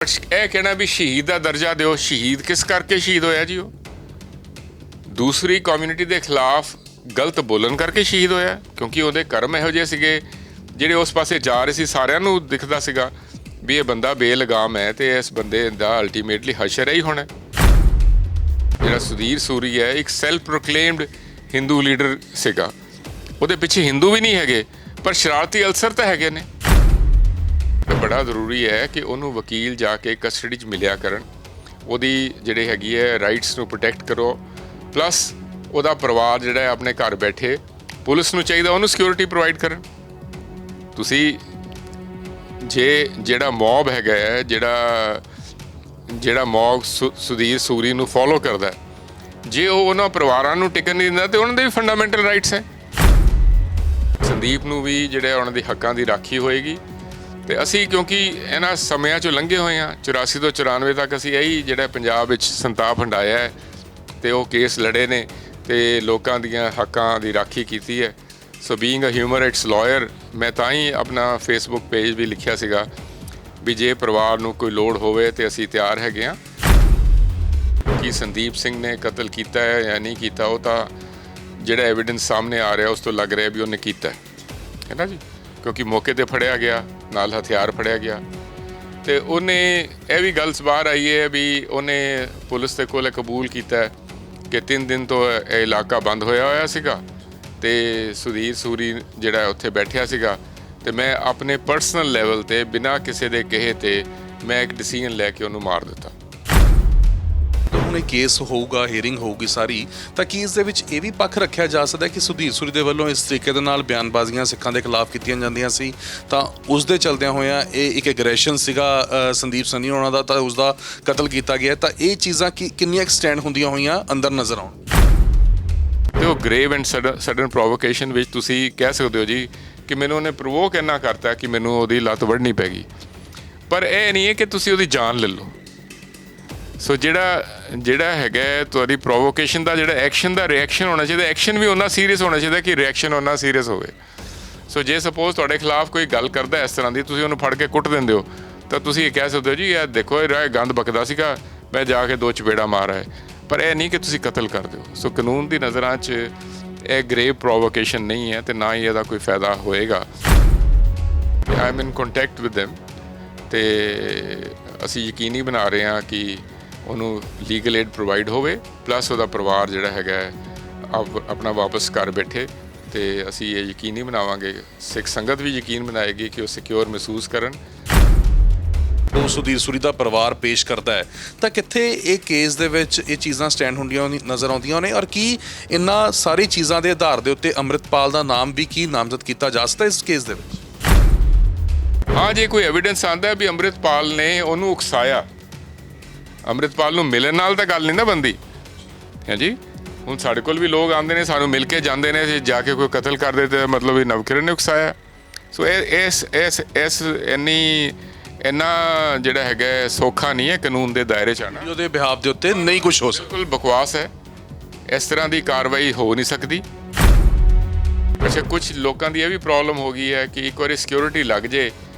ਇਹ ਕਹਿਣਾ ਵੀ ਸ਼ਹੀਦ ਦਾ ਦਰਜਾ ਦਿਓ, ਸ਼ਹੀਦ ਕਿਸ ਕਰਕੇ ਸ਼ਹੀਦ ਹੋਇਆ ਜੀ? ਉਹ ਦੂਸਰੀ ਕਮਿਊਨਿਟੀ ਦੇ ਖਿਲਾਫ ਗਲਤ ਬੋਲਣ ਕਰਕੇ ਸ਼ਹੀਦ ਹੋਇਆ, ਕਿਉਂਕਿ ਉਹਦੇ ਕਰਮ ਇਹੋ ਜਿਹੇ ਸੀਗੇ ਜਿਹੜੇ ਉਸ ਪਾਸੇ ਜਾ ਰਹੇ ਸੀ। ਸਾਰਿਆਂ ਨੂੰ ਦਿਖਦਾ ਸੀਗਾ ਵੀ ਇਹ ਬੰਦਾ ਬੇਲਗਾਮ ਹੈ ਤੇ ਇਸ ਬੰਦੇ ਦਾ ਅਲਟੀਮੇਟਲੀ ਹਸ਼ਰ ਹੀ ਹੋਣਾ। ਜਿਹੜਾ ਸੁਧੀਰ ਸੂਰੀ ਹੈ ਇੱਕ ਸੈਲਫ ਪ੍ਰੋਕਲੇਮਡ ਹਿੰਦੂ ਲੀਡਰ ਸੀਗਾ, ਉਹਦੇ ਪਿੱਛੇ ਹਿੰਦੂ ਵੀ ਨਹੀਂ ਹੈਗੇ ਪਰ ਸ਼ਰਾਰਤੀ ਅਲਸਰ ਤਾਂ ਹੈਗੇ ਨੇ। ਬੜਾ ਜ਼ਰੂਰੀ ਹੈ ਕਿ ਉਹਨੂੰ ਵਕੀਲ ਜਾ ਕੇ ਕਸਟਡੀ 'ਚ ਮਿਲਿਆ ਕਰਨ, ਉਹਦੀ ਜਿਹੜੇ ਹੈਗੀ ਹੈ ਰਾਈਟਸ ਨੂੰ ਪ੍ਰੋਟੈਕਟ ਕਰੋ। ਪਲੱਸ ਉਹਦਾ ਪਰਿਵਾਰ ਜਿਹੜਾ ਹੈ ਆਪਣੇ ਘਰ ਬੈਠੇ, ਪੁਲਿਸ ਨੂੰ ਚਾਹੀਦਾ ਉਹਨੂੰ ਸਿਕਿਉਰਿਟੀ ਪ੍ਰੋਵਾਈਡ ਕਰਨ। ਤੁਸੀਂ ਜਿਹੜਾ ਮੌਬ ਹੈਗਾ ਹੈ, ਜਿਹੜਾ ਮੌਬ ਸੁਧੀਰ ਸੂਰੀ ਨੂੰ ਫੋਲੋ ਕਰਦਾ, ਜੇ ਉਹ ਉਹਨਾਂ ਪਰਿਵਾਰਾਂ ਨੂੰ ਟਿਕਣ ਨਹੀਂ ਦਿੰਦਾ ਤੇ ਉਹਨਾਂ ਦੇ ਵੀ ਫੰਡਾਮੈਂਟਲ ਰਾਈਟਸ ਹੈ। ਸੰਦੀਪ ਨੂੰ ਵੀ ਜਿਹੜੇ ਉਹਨਾਂ ਦੇ ਹੱਕਾਂ ਦੀ ਰਾਖੀ ਹੋਏਗੀ। ਤੇ ਅਸੀਂ ਕਿਉਂਕਿ ਇਹਨਾਂ ਸਮਿਆਂ 'ਚੋਂ ਲੰਘੇ ਹੋਏ ਹਾਂ, 84 ਤੋਂ 94 ਤੱਕ ਅਸੀਂ ਇਹੀ ਜਿਹੜਾ ਪੰਜਾਬ ਵਿੱਚ ਸੰਤਾਪ ਹੰਡਾਇਆ ਹੈ ਤੇ ਉਹ ਕੇਸ ਲੜੇ ਨੇ ਤੇ ਲੋਕਾਂ ਦੀਆਂ ਹੱਕਾਂ ਦੀ ਰਾਖੀ ਕੀਤੀ ਹੈ। So being a human rights lawyer, ਮੈਂ ਤਾਂ ਹੀ ਆਪਣਾ ਫੇਸਬੁੱਕ ਪੇਜ ਵੀ ਲਿਖਿਆ ਸੀਗਾ ਵੀ ਜੇ ਪਰਿਵਾਰ ਨੂੰ ਕੋਈ ਲੋੜ ਹੋਵੇ ਤੇ ਅਸੀਂ ਤਿਆਰ ਹੈਗੇ ਹਾਂ। ਕਿ ਸੰਦੀਪ ਸਿੰਘ ਨੇ ਕਤਲ ਕੀਤਾ ਹੈ ਜਾਂ ਨਹੀਂ ਕੀਤਾ, ਉਹ ਤਾਂ ਜਿਹੜਾ ਐਵੀਡੈਂਸ ਸਾਹਮਣੇ ਆ ਰਿਹਾ ਉਸ ਤੋਂ ਲੱਗ ਰਿਹਾ ਵੀ ਉਹਨੇ ਕੀਤਾ ਹੈ ਨਾ ਜੀ, ਕਿਉਂਕਿ ਮੌਕੇ ਤੇ ਫੜਿਆ ਗਿਆ, ਨਾਲ ਹਥਿਆਰ ਫੜਿਆ ਗਿਆ ਤੇ ਉਹਨੇ ਇਹ ਵੀ ਗੱਲ ਬਾਹਰ ਆਈ ਹੈ ਵੀ ਉਹਨੇ ਪੁਲਿਸ ਦੇ ਕੋਲ ਕਬੂਲ ਕੀਤਾ ਕਿ 3 ਦਿਨ ਤੋਂ ਇਹ ਇਲਾਕਾ ਬੰਦ ਹੋਇਆ ਸੀਗਾ ਤੇ ਸੁਧੀਰ ਸੂਰੀ ਜਿਹੜਾ ਉੱਥੇ ਬੈਠਿਆ ਸੀਗਾ ਤੇ ਮੈਂ ਆਪਣੇ ਪਰਸਨਲ ਲੈਵਲ ਤੇ ਬਿਨਾਂ ਕਿਸੇ ਦੇ ਕਹੇ ਤੇ ਮੈਂ ਇੱਕ ਡਿਸੀਜਨ ਲੈ ਕੇ ਉਹਨੂੰ ਮਾਰ ਦਿੱਤਾ। ਹੁਣ ਇਹ ਕੇਸ ਹੋਊਗਾ, ਹੀਅਰਿੰਗ ਹੋਊਗੀ ਸਾਰੀ, ਤਾਂ ਕੀ ਇਸ ਦੇ ਵਿੱਚ ਇਹ ਵੀ ਪੱਖ ਰੱਖਿਆ ਜਾ ਸਕਦਾ ਕਿ ਸੁਧੀਰ ਸੂਰੀ ਦੇ ਵੱਲੋਂ ਇਸ ਤਰੀਕੇ ਦੇ ਨਾਲ ਬਿਆਨਬਾਜ਼ੀਆਂ ਸਿੱਖਾਂ ਦੇ ਖਿਲਾਫ ਕੀਤੀਆਂ ਜਾਂਦੀਆਂ ਸੀ ਤਾਂ ਉਸ ਦੇ ਚਲਦਿਆਂ ਹੋਇਆਂ ਇਹ ਇੱਕ ਐਗਰੈਸ਼ਨ ਸੀਗਾ ਸੰਦੀਪ ਸੰਨੀ ਹੋਣਾ ਦਾ, ਤਾਂ ਉਸ ਦਾ ਕਤਲ ਕੀਤਾ ਗਿਆ, ਤਾਂ ਇਹ ਚੀਜ਼ਾਂ ਕਿੰਨੀਆਂ ਐਕਸਟੈਂਡ ਹੁੰਦੀਆਂ ਹੋਈਆਂ ਅੰਦਰ ਨਜ਼ਰ ਆਉਣ? ਤੇ ਉਹ ਗ੍ਰੇਵ ਐਂਡ ਸਡਨ ਪ੍ਰੋਵੋਕੇਸ਼ਨ ਵਿੱਚ ਤੁਸੀਂ ਕਹਿ ਸਕਦੇ ਹੋ ਜੀ ਕਿ ਮੈਨੂੰ ਉਹਨੇ ਪ੍ਰੋਵੋਕ ਇੰਨਾ ਕਰਤਾ ਕਿ ਮੈਨੂੰ ਉਹਦੀ ਲੱਤ ਵੱਢਣੀ ਪੈ ਗਈ, ਪਰ ਇਹ ਨਹੀਂ ਹੈ ਕਿ ਤੁਸੀਂ ਉਹਦੀ ਜਾਨ ਲੈ ਲਓ। ਸੋ ਜਿਹੜਾ ਹੈਗਾ ਤੁਹਾਡੀ ਪ੍ਰੋਵੋਕੇਸ਼ਨ ਦਾ ਜਿਹੜਾ ਐਕਸ਼ਨ ਦਾ ਰਿਐਕਸ਼ਨ ਹੋਣਾ ਚਾਹੀਦਾ, ਐਕਸ਼ਨ ਵੀ ਉਹਨਾਂ ਸੀਰੀਅਸ ਹੋਣਾ ਚਾਹੀਦਾ ਕਿ ਰਿਐਕਸ਼ਨ ਉਹਨਾਂ ਸੀਰੀਅਸ ਹੋਵੇ। ਸੋ ਜੇ ਸਪੋਜ਼ ਤੁਹਾਡੇ ਖਿਲਾਫ ਕੋਈ ਗੱਲ ਕਰਦਾ ਇਸ ਤਰ੍ਹਾਂ ਦੀ, ਤੁਸੀਂ ਉਹਨੂੰ ਫੜ ਕੇ ਕੁੱਟ ਦਿੰਦੇ ਹੋ ਤਾਂ ਤੁਸੀਂ ਇਹ ਕਹਿ ਸਕਦੇ ਹੋ ਜੀ ਇਹ ਦੇਖੋ ਇਹ ਗੰਦ ਬਕਦਾ ਸੀਗਾ, ਮੈਂ ਜਾ ਕੇ 2 ਚਪੇੜਾ ਮਾਰ ਆਏ, ਪਰ ਇਹ ਨਹੀਂ ਕਿ ਤੁਸੀਂ ਕਤਲ ਕਰ ਦਿਓ। ਸੋ ਕਾਨੂੰਨ ਦੀ ਨਜ਼ਰਾਂ 'ਚ ਇਹ ਗ੍ਰੇਵ ਪ੍ਰੋਵੋਕੇਸ਼ਨ ਨਹੀਂ ਹੈ ਤੇ ਨਾ ਹੀ ਇਹਦਾ ਕੋਈ ਫਾਇਦਾ ਹੋਏਗਾ। I am in contact with them ਤੇ ਅਸੀਂ ਯਕੀਨੀ ਬਣਾ ਰਹੇ ਹਾਂ ਕਿ ਉਹਨੂੰ ਲੀਗਲ ਏਡ ਪ੍ਰੋਵਾਈਡ ਹੋਵੇ, ਪਲੱਸ ਉਹਦਾ ਪਰਿਵਾਰ ਜਿਹੜਾ ਹੈਗਾ ਆਪਣਾ ਵਾਪਸ ਘਰ ਬੈਠੇ ਤੇ ਅਸੀਂ ਇਹ ਯਕੀਨੀ ਬਣਾਵਾਂਗੇ, ਸਿੱਖ ਸੰਗਤ ਵੀ ਯਕੀਨ ਬਣਾਏਗੀ ਕਿ ਉਹ ਸਿਕਿਉਰ ਮਹਿਸੂਸ ਕਰਨ। ਉਹ ਸੁਧੀਰ ਸੂਰੀ ਦਾ ਪਰਿਵਾਰ ਪੇਸ਼ ਕਰਦਾ ਹੈ ਤਾਂ ਕਿੱਥੇ ਇਹ ਕੇਸ ਦੇ ਵਿੱਚ ਇਹ ਚੀਜ਼ਾਂ ਸਟੈਂਡ ਹੁੰਦੀਆਂ ਨਜ਼ਰ ਆਉਂਦੀਆਂ ਨੇ, ਔਰ ਕੀ ਇਹਨਾਂ ਸਾਰੀ ਚੀਜ਼ਾਂ ਦੇ ਆਧਾਰ ਦੇ ਉੱਤੇ ਅੰਮ੍ਰਿਤਪਾਲ ਦਾ ਨਾਮ ਵੀ ਕੀ ਨਾਮਜ਼ਦ ਕੀਤਾ ਜਾ ਸਕਦਾ ਇਸ ਕੇਸ ਦੇ ਵਿੱਚ? ਹਾਂ, ਜੇ ਕੋਈ ਐਵੀਡੈਂਸ ਆਉਂਦਾ ਵੀ ਅੰਮ੍ਰਿਤਪਾਲ ਨੇ ਉਹਨੂੰ ਉਕਸਾਇਆ, ਅੰਮ੍ਰਿਤਪਾਲ ਨੂੰ ਮਿਲਣ ਨਾਲ ਤਾਂ ਗੱਲ ਨਹੀਂ ਨਾ ਬਣਦੀ ਹੈ ਜੀ। ਹੁਣ ਸਾਡੇ ਕੋਲ ਵੀ ਲੋਕ ਆਉਂਦੇ ਨੇ, ਸਾਨੂੰ ਮਿਲ ਕੇ ਜਾਂਦੇ ਨੇ, ਜਾ ਕੇ ਕੋਈ ਕਤਲ ਕਰ ਦੇ ਤੇ ਮਤਲਬ ਇਹ ਨਵਕਿਰਨ ਨੇ ਉਕਸਾਇਆ। ਸੋ ਇਸ ਇੰਨਾ ਜਿਹੜਾ ਹੈਗਾ ਸੌਖਾ ਨਹੀਂ ਹੈ ਕਾਨੂੰਨ ਦੇ ਦਾਇਰੇ 'ਚ ਆਉਣਾ। ਉਹਦੇ ਬਿਹਾਫ ਦੇ ਉੱਤੇ ਨਹੀਂ ਕੁਝ ਹੋ ਸਕਦਾ, ਬਿਲਕੁਲ ਬਕਵਾਸ ਹੈ, ਇਸ ਤਰ੍ਹਾਂ ਦੀ ਕਾਰਵਾਈ ਹੋ ਨਹੀਂ ਸਕਦੀ। ਅੱਛਾ, ਕੁਝ ਲੋਕਾਂ ਦੀ ਇਹ ਵੀ ਪ੍ਰੋਬਲਮ ਹੋ ਗਈ ਹੈ ਕਿ ਇੱਕ ਵਾਰੀ ਸਿਕਿਉਰਿਟੀ ਲੱਗ ਜੇ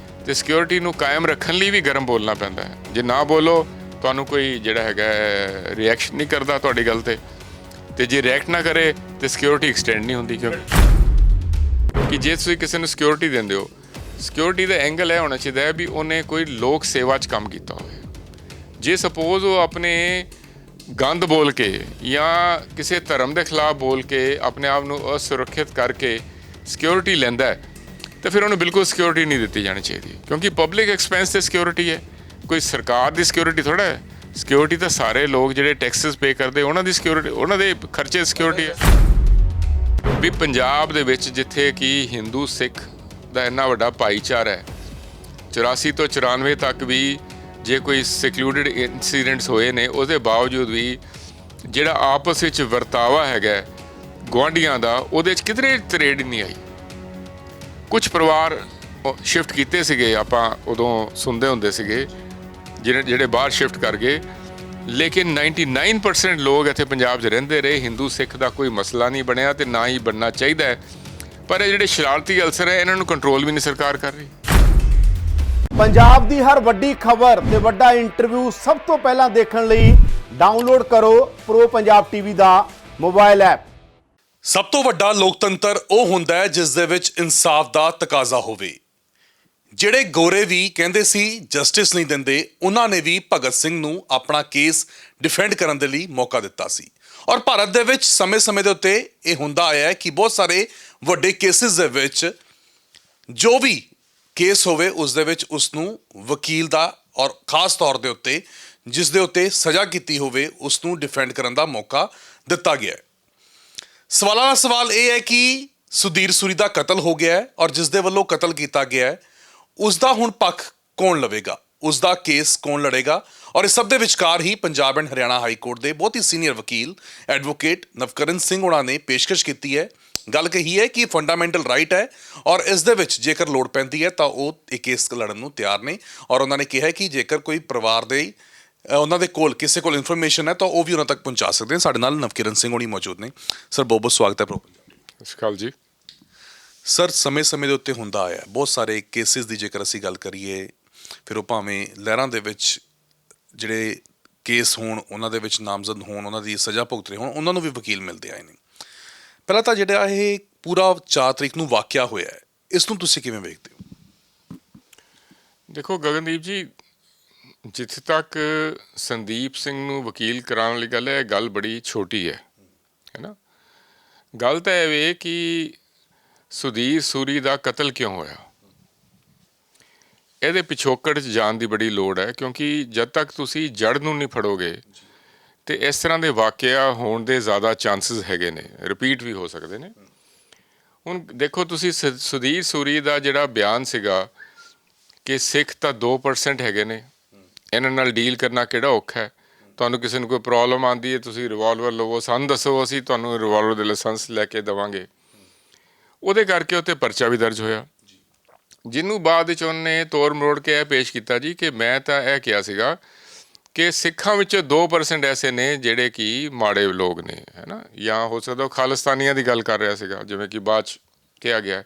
ਤੇ ਸਿਕਿਉਰਿਟੀ ਨੂੰ ਕਾਇਮ ਰੱਖਣ ਲਈ ਵੀ ਗਰਮ ਬੋਲਣਾ ਪੈਂਦਾ ਹੈ। ਜੇ ਨਾ ਬੋਲੋ ਤੁਹਾਨੂੰ ਕੋਈ ਜਿਹੜਾ ਹੈਗਾ ਰਿਐਕਸ਼ਨ ਨਹੀਂ ਕਰਦਾ ਤੁਹਾਡੀ ਗੱਲ ਤੇ ਜੇ ਰਿਐਕਟ ਨਾ ਕਰੇ ਤੇ ਸਿਕਿਉਰਿਟੀ ਐਕਸਟੈਂਡ ਨਹੀਂ ਹੁੰਦੀ, ਕਿਉਂਕਿ ਜੇ ਤੁਸੀਂ ਕਿਸੇ ਨੂੰ ਸਿਕਿਉਰਿਟੀ ਦਿੰਦੇ ਹੋ, ਸਿਕਿਉਰਿਟੀ ਦਾ ਐਂਗਲ ਇਹ ਹੋਣਾ ਚਾਹੀਦਾ ਹੈ ਵੀ ਉਹਨੇ ਕੋਈ ਲੋਕ ਸੇਵਾ 'ਚ ਕੰਮ ਕੀਤਾ ਹੋਵੇ। ਜੇ ਸਪੋਜ਼ ਉਹ ਆਪਣੇ ਗੰਦ ਬੋਲ ਕੇ ਜਾਂ ਕਿਸੇ ਧਰਮ ਦੇ ਖਿਲਾਫ ਬੋਲ ਕੇ ਆਪਣੇ ਆਪ ਨੂੰ ਅਸੁਰੱਖਿਅਤ ਕਰਕੇ ਸਿਕਿਉਰਿਟੀ ਲੈਂਦਾ ਹੈ ਤਾਂ ਫਿਰ ਉਹਨੂੰ ਬਿਲਕੁਲ ਸਿਕਿਉਰਿਟੀ ਨਹੀਂ ਦਿੱਤੀ ਜਾਣੀ ਚਾਹੀਦੀ, ਕਿਉਂਕਿ ਪਬਲਿਕ ਐਕਸਪੈਂਸ 'ਤੇ ਸਿਕਿਉਰਿਟੀ ਹੈ, ਕੋਈ ਸਰਕਾਰ ਦੀ ਸਿਕਿਉਰਿਟੀ ਥੋੜ੍ਹਾ ਹੈ। ਸਿਕਿਉਰਿਟੀ ਤਾਂ ਸਾਰੇ ਲੋਕ ਜਿਹੜੇ ਟੈਕਸਿਸ ਪੇ ਕਰਦੇ ਉਹਨਾਂ ਦੀ ਸਿਕਿਉਰਿਟੀ, ਉਹਨਾਂ ਦੇ ਖਰਚੇ ਸਿਕਿਉਰਿਟੀ ਹੈ। ਵੀ ਪੰਜਾਬ ਦੇ ਵਿੱਚ ਜਿੱਥੇ ਕਿ ਹਿੰਦੂ ਸਿੱਖ ਦਾ ਇੰਨਾ ਵੱਡਾ ਭਾਈਚਾਰਾ ਹੈ, 84 ਤੋਂ 94 ਤੱਕ ਵੀ ਜੇ ਕੋਈ ਸੈਕਲੂਡਡ ਇਨਸੀਡੈਂਟਸ ਹੋਏ ਨੇ, ਉਹਦੇ ਬਾਵਜੂਦ ਵੀ ਜਿਹੜਾ ਆਪਸ ਵਿੱਚ ਵਰਤਾਵਾ ਹੈਗਾ ਗੁਆਂਢੀਆਂ ਦਾ, ਉਹਦੇ 'ਚ ਕਿਧਰੇ ਤਰੇੜ ਨਹੀਂ ਆਈ। ਕੁਝ ਪਰਿਵਾਰ ਸ਼ਿਫਟ ਕੀਤੇ ਸੀਗੇ, ਆਪਾਂ ਉਦੋਂ ਸੁਣਦੇ ਹੁੰਦੇ ਸੀਗੇ ਜਿਹੜੇ ਬਾਹਰ ਸ਼ਿਫਟ ਕਰ ਗਏ, ਲੇਕਿਨ 99% ਲੋਕ ਇੱਥੇ ਪੰਜਾਬ 'ਚ ਰਹਿੰਦੇ ਰਹੇ। ਹਿੰਦੂ ਸਿੱਖ ਦਾ ਕੋਈ ਮਸਲਾ ਨਹੀਂ ਬਣਿਆ ਤੇ ਨਾ ਹੀ ਬਣਨਾ ਚਾਹੀਦਾ ਹੈ, ਪਰ ਇਹ ਜਿਹੜੇ ਸ਼ਰਾਰਤੀ ਅਲਸਰ ਹੈ ਇਹਨਾਂ ਨੂੰ ਕੰਟਰੋਲ ਵੀ ਨਹੀਂ ਸਰਕਾਰ ਕਰ ਰਹੀ। ਪੰਜਾਬ ਦੀ ਹਰ ਵੱਡੀ ਖਬਰ ਤੇ ਵੱਡਾ ਇੰਟਰਵਿਊ ਸਭ ਤੋਂ ਪਹਿਲਾਂ ਦੇਖਣ ਲਈ ਡਾਊਨਲੋਡ ਕਰੋ ਪ੍ਰੋ ਪੰਜਾਬ ਟੀਵੀ ਦਾ ਮੋਬਾਈਲ ਐਪ। ਸਭ ਤੋਂ ਵੱਡਾ ਲੋਕਤੰਤਰ ਉਹ ਹੁੰਦਾ ਹੈ ਜਿਸ ਦੇ ਵਿੱਚ ਇਨਸਾਫ ਦਾ ਤਕਾਜ਼ਾ ਹੋਵੇ। ਜਿਹੜੇ ਗੋਰੇ ਵੀ ਕਹਿੰਦੇ ਸੀ ਜਸਟਿਸ ਨਹੀਂ ਦਿੰਦੇ, ਉਹਨਾਂ ਨੇ ਵੀ ਭਗਤ ਸਿੰਘ ਨੂੰ ਆਪਣਾ ਕੇਸ ਡਿਫੈਂਡ ਕਰਨ ਦੇ ਲਈ ਮੌਕਾ ਦਿੱਤਾ ਸੀ। ਔਰ ਭਾਰਤ ਦੇ ਵਿੱਚ ਸਮੇਂ-ਸਮੇਂ ਦੇ ਉੱਤੇ ਇਹ ਹੁੰਦਾ ਆਇਆ ਹੈ ਕਿ ਬਹੁਤ ਸਾਰੇ ਵੱਡੇ ਕੇਸਿਸ ਦੇ ਵਿੱਚ ਜੋ ਵੀ ਕੇਸ ਹੋਵੇ ਉਸ ਦੇ ਵਿੱਚ ਉਸ ਨੂੰ ਵਕੀਲ ਦਾ ਔਰ ਖਾਸ ਤੌਰ ਦੇ ਉੱਤੇ ਜਿਸ ਦੇ ਉੱਤੇ ਸਜ਼ਾ ਕੀਤੀ ਹੋਵੇ ਉਸ ਨੂੰ ਡਿਫੈਂਡ ਕਰਨ ਦਾ ਮੌਕਾ ਦਿੱਤਾ ਗਿਆ ਹੈ। ਸਵਾਲਾਂ ਦਾ ਸਵਾਲ ਇਹ ਹੈ ਕਿ ਸੁਧੀਰ ਸੂਰੀ ਦਾ ਕਤਲ ਹੋ ਗਿਆ ਹੈ ਔਰ ਜਿਸ ਦੇ ਵੱਲੋਂ ਕਤਲ ਕੀਤਾ ਗਿਆ ਹੈ ਉਸ ਦਾ ਹੁਣ ਪੱਖ ਕੌਣ ਲਵੇਗਾ, ਉਸ ਦਾ ਕੇਸ ਕੌਣ ਲੜੇਗਾ। ਔਰ ਇਸ ਸਭ ਦੇ ਵਿਚਕਾਰ ਹੀ Punjab and Haryana high court ਦੇ ਬਹੁਤ ਹੀ ਸੀਨੀਅਰ ਵਕੀਲ ਐਡਵੋਕੇਟ ਨਵਕਰਨ ਸਿੰਘ ਉਹਨਾਂ ਨੇ ਪੇਸ਼ਕਸ਼ ਕੀਤੀ ਹੈ। ਗੱਲ ਕਹੀ ਹੈ ਕਿ ਫੰਡਾਮੈਂਟਲ ਰਾਈਟ ਹੈ ਔਰ ਇਸ ਦੇ ਵਿੱਚ ਜੇਕਰ ਲੋੜ ਪੈਂਦੀ ਹੈ ਤਾਂ ਉਹ ਇਹ ਕੇਸ ਲੜਨ ਨੂੰ ਤਿਆਰ ਨੇ। ਔਰ ਉਹਨਾਂ ਨੇ ਕਿਹਾ ਕਿ ਜੇਕਰ ਕੋਈ ਪਰਿਵਾਰ ਦੇ ਉਹਨਾਂ ਦੇ ਕੋਲ ਕਿਸੇ ਕੋਲ ਇਨਫੋਰਮੇਸ਼ਨ ਹੈ ਤਾਂ ਉਹ ਵੀ ਉਹਨਾਂ ਤੱਕ ਪਹੁੰਚਾ ਸਕਦੇ ਨੇ। ਸਾਡੇ ਨਾਲ ਨਵਕਿਰਨ ਸਿੰਘ ਹੋਣੀ ਮੌਜੂਦ ਨੇ। ਸਰ ਬਹੁਤ ਬਹੁਤ ਸਵਾਗਤ ਹੈ ਪ੍ਰੋ। ਸਤਿ ਸ਼੍ਰੀ ਅਕਾਲ ਜੀ। ਸਰ ਸਮੇਂ-ਸਮੇਂ ਦੇ ਉੱਤੇ ਹੁੰਦਾ ਆਇਆ ਬਹੁਤ ਸਾਰੇ ਕੇਸਿਸ ਦੀ ਜੇਕਰ ਅਸੀਂ ਗੱਲ ਕਰੀਏ, ਫਿਰ ਉਹ ਭਾਵੇਂ ਲਹਿਰਾਂ ਦੇ ਵਿੱਚ ਜਿਹੜੇ ਕੇਸ ਹੋਣ ਉਹਨਾਂ ਦੇ ਵਿੱਚ ਨਾਮਜ਼ਦ ਹੋਣ, ਉਹਨਾਂ ਦੀ ਸਜ਼ਾ ਭੁਗਤ ਰਹੇ ਹੋਣ, ਉਹਨਾਂ ਨੂੰ ਵੀ ਵਕੀਲ ਮਿਲਦੇ ਆਏ ਨੇ। ਪਹਿਲਾਂ ਤਾਂ ਜਿਹੜਾ ਇਹ ਪੂਰਾ 4 ਤਰੀਕ ਨੂੰ ਵਾਕਿਆ ਹੋਇਆ ਹੈ, ਇਸ ਨੂੰ ਤੁਸੀਂ ਕਿਵੇਂ ਵੇਖਦੇ ਹੋ? ਦੇਖੋ ਗਗਨਦੀਪ ਜੀ, ਜਿੱਥੇ ਤੱਕ ਸੰਦੀਪ ਸਿੰਘ ਨੂੰ ਵਕੀਲ ਕਰਾਉਣ ਵਾਲੀ ਗੱਲ ਹੈ, ਇਹ ਗੱਲ ਬੜੀ ਛੋਟੀ ਹੈ ਨਾ। ਗੱਲ ਤਾਂ ਇਹ ਵੇ ਕਿ ਸੁਧੀਰ ਸੂਰੀ ਦਾ ਕਤਲ ਕਿਉਂ ਹੋਇਆ, ਇਹਦੇ ਪਿਛੋਕੜ 'ਚ ਜਾਣ ਦੀ ਬੜੀ ਲੋੜ ਹੈ। ਕਿਉਂਕਿ ਜਦ ਤੱਕ ਤੁਸੀਂ ਜੜ ਨੂੰ ਨਹੀਂ ਫੜੋਗੇ ਤੇ ਇਸ ਤਰ੍ਹਾਂ ਦੇ ਵਾਕਿਆ ਹੋਣ ਦੇ ਜ਼ਿਆਦਾ ਚਾਂਸਸ ਹੈਗੇ ਨੇ, ਰਿਪੀਟ ਵੀ ਹੋ ਸਕਦੇ ਨੇ। ਹੁਣ ਦੇਖੋ ਤੁਸੀਂ ਸੁਧੀਰ ਸੂਰੀ ਦਾ ਜਿਹੜਾ ਬਿਆਨ ਸੀਗਾ ਕਿ ਸਿੱਖ ਤਾਂ 2% ਹੈਗੇ ਨੇ, ਇਹਨਾਂ ਨਾਲ ਡੀਲ ਕਰਨਾ ਕਿਹੜਾ ਔਖਾ ਹੈ। ਤੁਹਾਨੂੰ ਕਿਸੇ ਨੂੰ ਕੋਈ ਪ੍ਰੋਬਲਮ ਆਉਂਦੀ ਹੈ, ਤੁਸੀਂ ਰਿਵਾਲਵਰ ਲਵੋ, ਸਾਨੂੰ ਦੱਸੋ, ਅਸੀਂ ਤੁਹਾਨੂੰ ਰਿਵਾਲਵਰ ਦੇ ਲਾਇਸੈਂਸ ਲੈ ਕੇ ਦੇਵਾਂਗੇ। ਉਹਦੇ ਕਰਕੇ ਉੱਤੇ ਪਰਚਾ ਵੀ ਦਰਜ ਹੋਇਆ, ਜਿਹਨੂੰ ਬਾਅਦ ਵਿੱਚ ਉਹਨੇ ਤੋੜ ਮਰੋੜ ਕੇ ਇਹ ਪੇਸ਼ ਕੀਤਾ ਜੀ ਕਿ ਮੈਂ ਤਾਂ ਇਹ ਕਿਹਾ ਸੀਗਾ ਕਿ ਸਿੱਖਾਂ ਵਿੱਚ 2% ਐਸੇ ਨੇ ਜਿਹੜੇ ਕਿ ਮਾੜੇ ਲੋਕ ਨੇ, ਹੈ ਨਾ, ਜਾਂ ਹੋ ਸਕਦਾ ਉਹ ਖਾਲਿਸਤਾਨੀਆਂ ਦੀ ਗੱਲ ਕਰ ਰਿਹਾ ਸੀਗਾ ਜਿਵੇਂ ਕਿ ਬਾਅਦ 'ਚ ਕਿਹਾ ਗਿਆ।